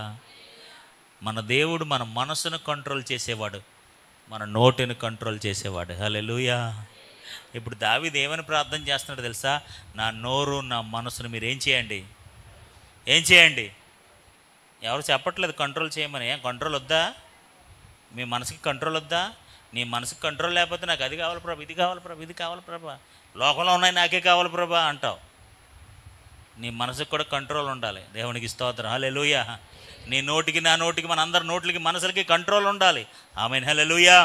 మన దేవుడు మన మనసును కంట్రోల్ చేసేవాడు, మన నోటిని కంట్రోల్ చేసేవాడు. హల్లెలూయా. ఇప్పుడు దావీదు ఏమని ప్రార్థన చేస్తున్నాడు తెలుసా? నా నోరు, నా మనసును మీరు ఏం చేయండి, ఏం చేయండి. ఎవరు చెప్పట్లేదు కంట్రోల్ చేయమని. ఏం కంట్రోల్ వద్దా? మీ మనసుకి కంట్రోల్ వద్దా? నీ మనసుకి కంట్రోల్ లేకపోతే నాకు అది కావాలి ప్రభా, ఇది కావాలి ప్రభా, ఇది కావాలి ప్రభా, లోకంలో ఉన్నాయి నాకే కావాలి ప్రభా అంటావు. నీ మనసుకు కూడా కంట్రోల్ ఉండాలి. దేవునికి స్తోత్రం, హల్లెలూయా. నీ నోటికి, నా నోటికి, మన అందరి నోట్లకి, మనసులకి కంట్రోల్ ఉండాలి. ఆమేన్, హల్లెలూయా.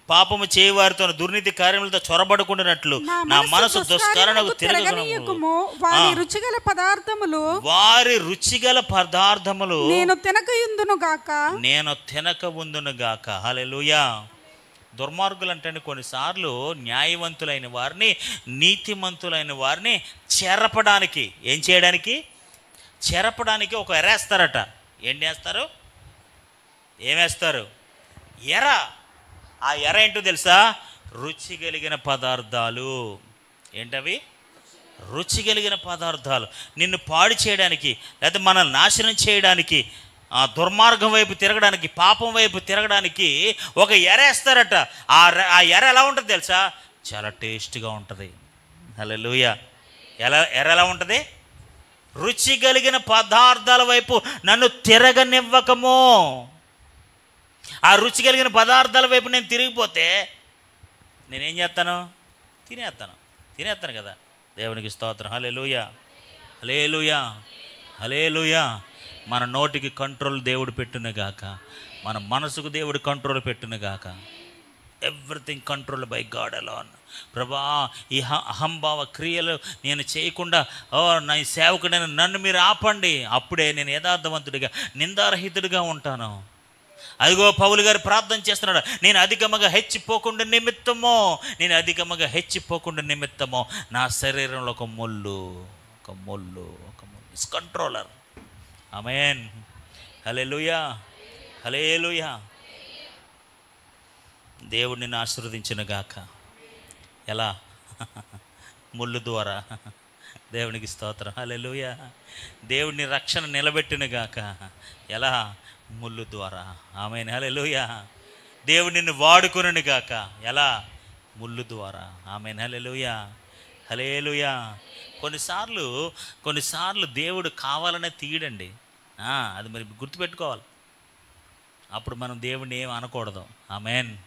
పాపము చేయవారితో, దుర్నీతి కార్యములతో చొరబడుకుంటున్నట్లు నా మనసు దుష్కారణకు తిరగనీయకుము. వారి రుచిగల పదార్థములు, వారి రుచిగల పదార్థములు నేను తినక ఉందును గాక, నేను తినక ఉందును గాక. హల్లెలూయా. దుర్మార్గులు అంటే కొన్నిసార్లు న్యాయవంతులైన వారిని, నీతిమంతులైన వారిని చెరపడానికి, ఏం చేయడానికి? చెరపడానికి ఒక ఎరేస్తారట. ఏం చేస్తారు? ఏమేస్తారు? ఎర. ఆ ఎర ఏంటో తెలుసా? రుచి కలిగిన పదార్థాలు. ఏంటవి? రుచి కలిగిన పదార్థాలు. నిన్ను పాడు చేయడానికి, లేకపోతే మనల్ని నాశనం చేయడానికి, దుర్మార్గం వైపు తిరగడానికి, పాపం వైపు తిరగడానికి ఒక ఎరేస్తారట. ఆ ఎర ఎలా ఉంటుంది తెలుసా? చాలా టేస్ట్గా ఉంటుంది. హల్లెలూయా. ఎర ఎలా ఉంటుంది? రుచి కలిగిన పదార్థాల వైపు నన్ను తిరగనివ్వకము. ఆ రుచి కలిగిన పదార్థాల వైపు నేను తిరిగిపోతే నేనేం చేస్తాను? తినేస్తాను కదా. దేవునికి స్తోత్రం. హల్లెలూయా, హల్లెలూయా, హల్లెలూయా. మన నోటికి కంట్రోల్ దేవుడు పెట్టునుగాక, మన మనసుకు దేవుడు కంట్రోల్ పెట్టునుగాక. Everything control by God alone. ప్రభా, ఈ అహంభావ క్రియలు నేను చేయకుండా నా సేవకుడైన నన్ను మీరు ఆపండి. అప్పుడే నేను యథార్థవంతుడిగా, నిందారహితుడిగా ఉంటాను. అదిగో పౌలు గారు ప్రార్థన చేస్తున్నాడు. నేను అధికముగా హెచ్చిపోకుండా నిమిత్తము నా శరీరంలో ఒక ముళ్ళు ఇస్ కంట్రోలర్. ఆమేన్. హల్లెలూయా, హల్లెలూయా. దేవుడు నిన్ను ఆశీర్వదించునుగాక. ఎలా? ముళ్ళు ద్వారా. దేవునికి స్తోత్రం. హల్లెలూయా. దేవుడిని రక్షణ నిలబెట్టునుగాక. ఎలా? ముళ్ళు ద్వారా. ఆమేన్. హల్లెలూయా. దేవుడు నిన్ను వాడుకొనుగాక. ఎలా? ముళ్ళు ద్వారా. ఆమేన్. హల్లెలూయా, హల్లెలూయా. కొన్నిసార్లు దేవుడు కావాలనే తీయడండి. అది మరి గుర్తుపెట్టుకోవాలి. అప్పుడు మనం దేవుడిని ఏం అనకూడదు. ఆమేన్.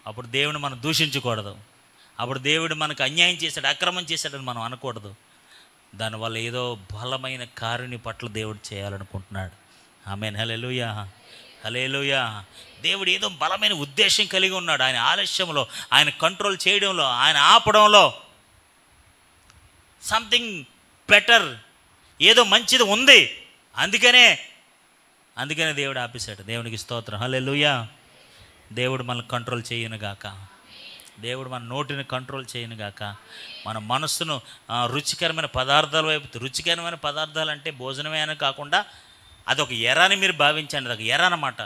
అప్పుడు దేవుడిని మనం దూషించకూడదు. అప్పుడు దేవుడు మనకు అన్యాయం చేశాడు, అక్రమం చేశాడని మనం అనకూడదు. దానివల్ల ఏదో బలమైన కార్యుని పట్ల దేవుడు చేయాలనుకుంటున్నాడు. ఆమేన్. హల్లెలూయా, హల్లెలూయా. దేవుడు ఏదో బలమైన ఉద్దేశం కలిగి ఉన్నాడు. ఆయన ఆలస్యంలో, ఆయన కంట్రోల్ చేయడంలో, ఆయన ఆపడంలో సంథింగ్ బెటర్, ఏదో మంచిది ఉంది. అందుకనే దేవుడు ఆపేశాడు. దేవునికి స్తోత్రం. హల్లెలూయా. దేవుడు మనల్ని కంట్రోల్ చేయనుగాక. దేవుడు మన నోటిని కంట్రోల్ చేయనుగాక. మన మనస్సును రుచికరమైన పదార్థాల వైపు, రుచికరమైన పదార్థాలు అంటే భోజనమే అని కాకుండా అదొక ఎరని మీరు భావించండి. అదొక ఎర అన్నమాట.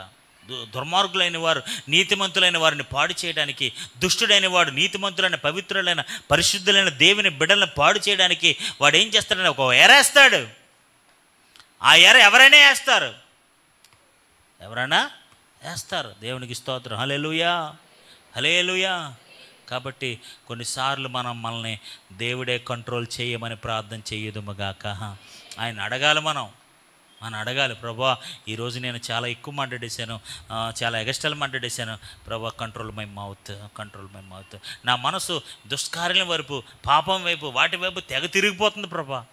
దుర్మార్గులైన వారు, నీతిమంతులైన వారిని పాడు చేయడానికి, దుష్టుడైన వాడు నీతిమంతులైన, పవిత్రులైన, పరిశుద్ధులైన దేవుని బిడ్డలను పాడు చేయడానికి వాడు ఏం చేస్తాడని ఒక ఎరేస్తాడు. ఆ ఎర ఎవరైనా వేస్తారు. దేవునికి స్తోత్రం. హల్లెలూయా, హల్లెలూయా. కాబట్టి కొన్నిసార్లు మనల్ని దేవుడే కంట్రోల్ చేయమని ప్రార్థన చేయదుముగాక. ఆయన అడగాలి. మనం అడగాలి, ప్రభా ఈరోజు నేను చాలా ఎక్కువ మాట్లాడేశాను, చాలా ఎగస్టల్ మాట్లాడేశాను. ప్రభా కంట్రోల్ మై మౌత్. నా మనసు దుష్కార్యం వైపు, పాపం వైపు, వాటి వైపు తెగ తిరిగిపోతుంది. ప్రభా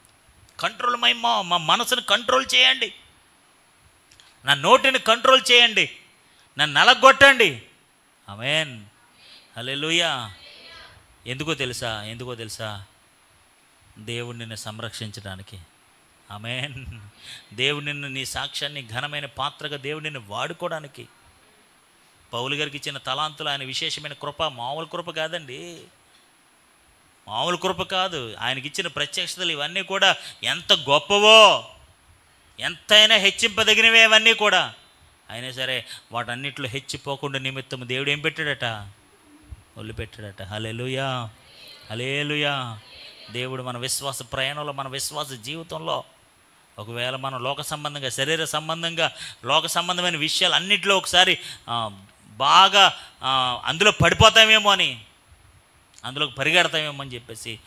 కంట్రోల్ మా మనసును కంట్రోల్ చేయండి. నా నోటిని కంట్రోల్ చేయండి. నన్ను నలగొట్టండి. ఆమేన్. హల్లెలూయా. ఎందుకో తెలుసా? దేవుడు నిన్ను సంరక్షించడానికి. ఆమేన్. దేవుడు నిన్ను, నీ సాక్ష్యాన్ని ఘనమైన పాత్రగా దేవుడు నిన్ను వాడుకోవడానికి. పౌలు గారికి ఇచ్చిన తలాంతులు, ఆయన విశేషమైన కృప మామూలు కృప కాదండి. మామూలు కృప కాదు. ఆయనకి ఇచ్చిన ప్రత్యక్షతలు ఇవన్నీ కూడా ఎంత గొప్పవో, ఎంతైనా హెచ్చింపదగినవే ఇవన్నీ కూడా. అయినా సరే వాటన్నిటిలో హెచ్చిపోకుండా నిమిత్తం దేవుడు ఏం పెట్టాడట? వదిలిపెట్టాడట. హల్లెలూయా, హల్లెలూయా. దేవుడు మన విశ్వాస ప్రయాణంలో, మన విశ్వాస జీవితంలో ఒకవేళ మనం లోక సంబంధంగా, శరీర సంబంధంగా, లోక సంబంధమైన విషయాలు అన్నింటిలో ఒకసారి బాగా అందులో పడిపోతామేమో అని, అందులోకి పరిగెడతామేమో అని చెప్పేసి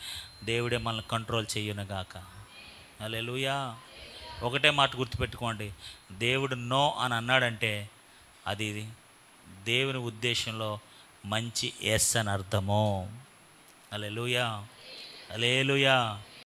దేవుడే మనల్ని కంట్రోల్ చేయునుగాక. హల్లెలూయా. ఒకటే మాట గుర్తుపెట్టుకోండి, దేవుడు నో అని అన్నాడంటే అది దేవుని ఉద్దేశంలో మంచి ఎస్ అని అర్థము. హల్లెలూయా, హల్లెలూయా.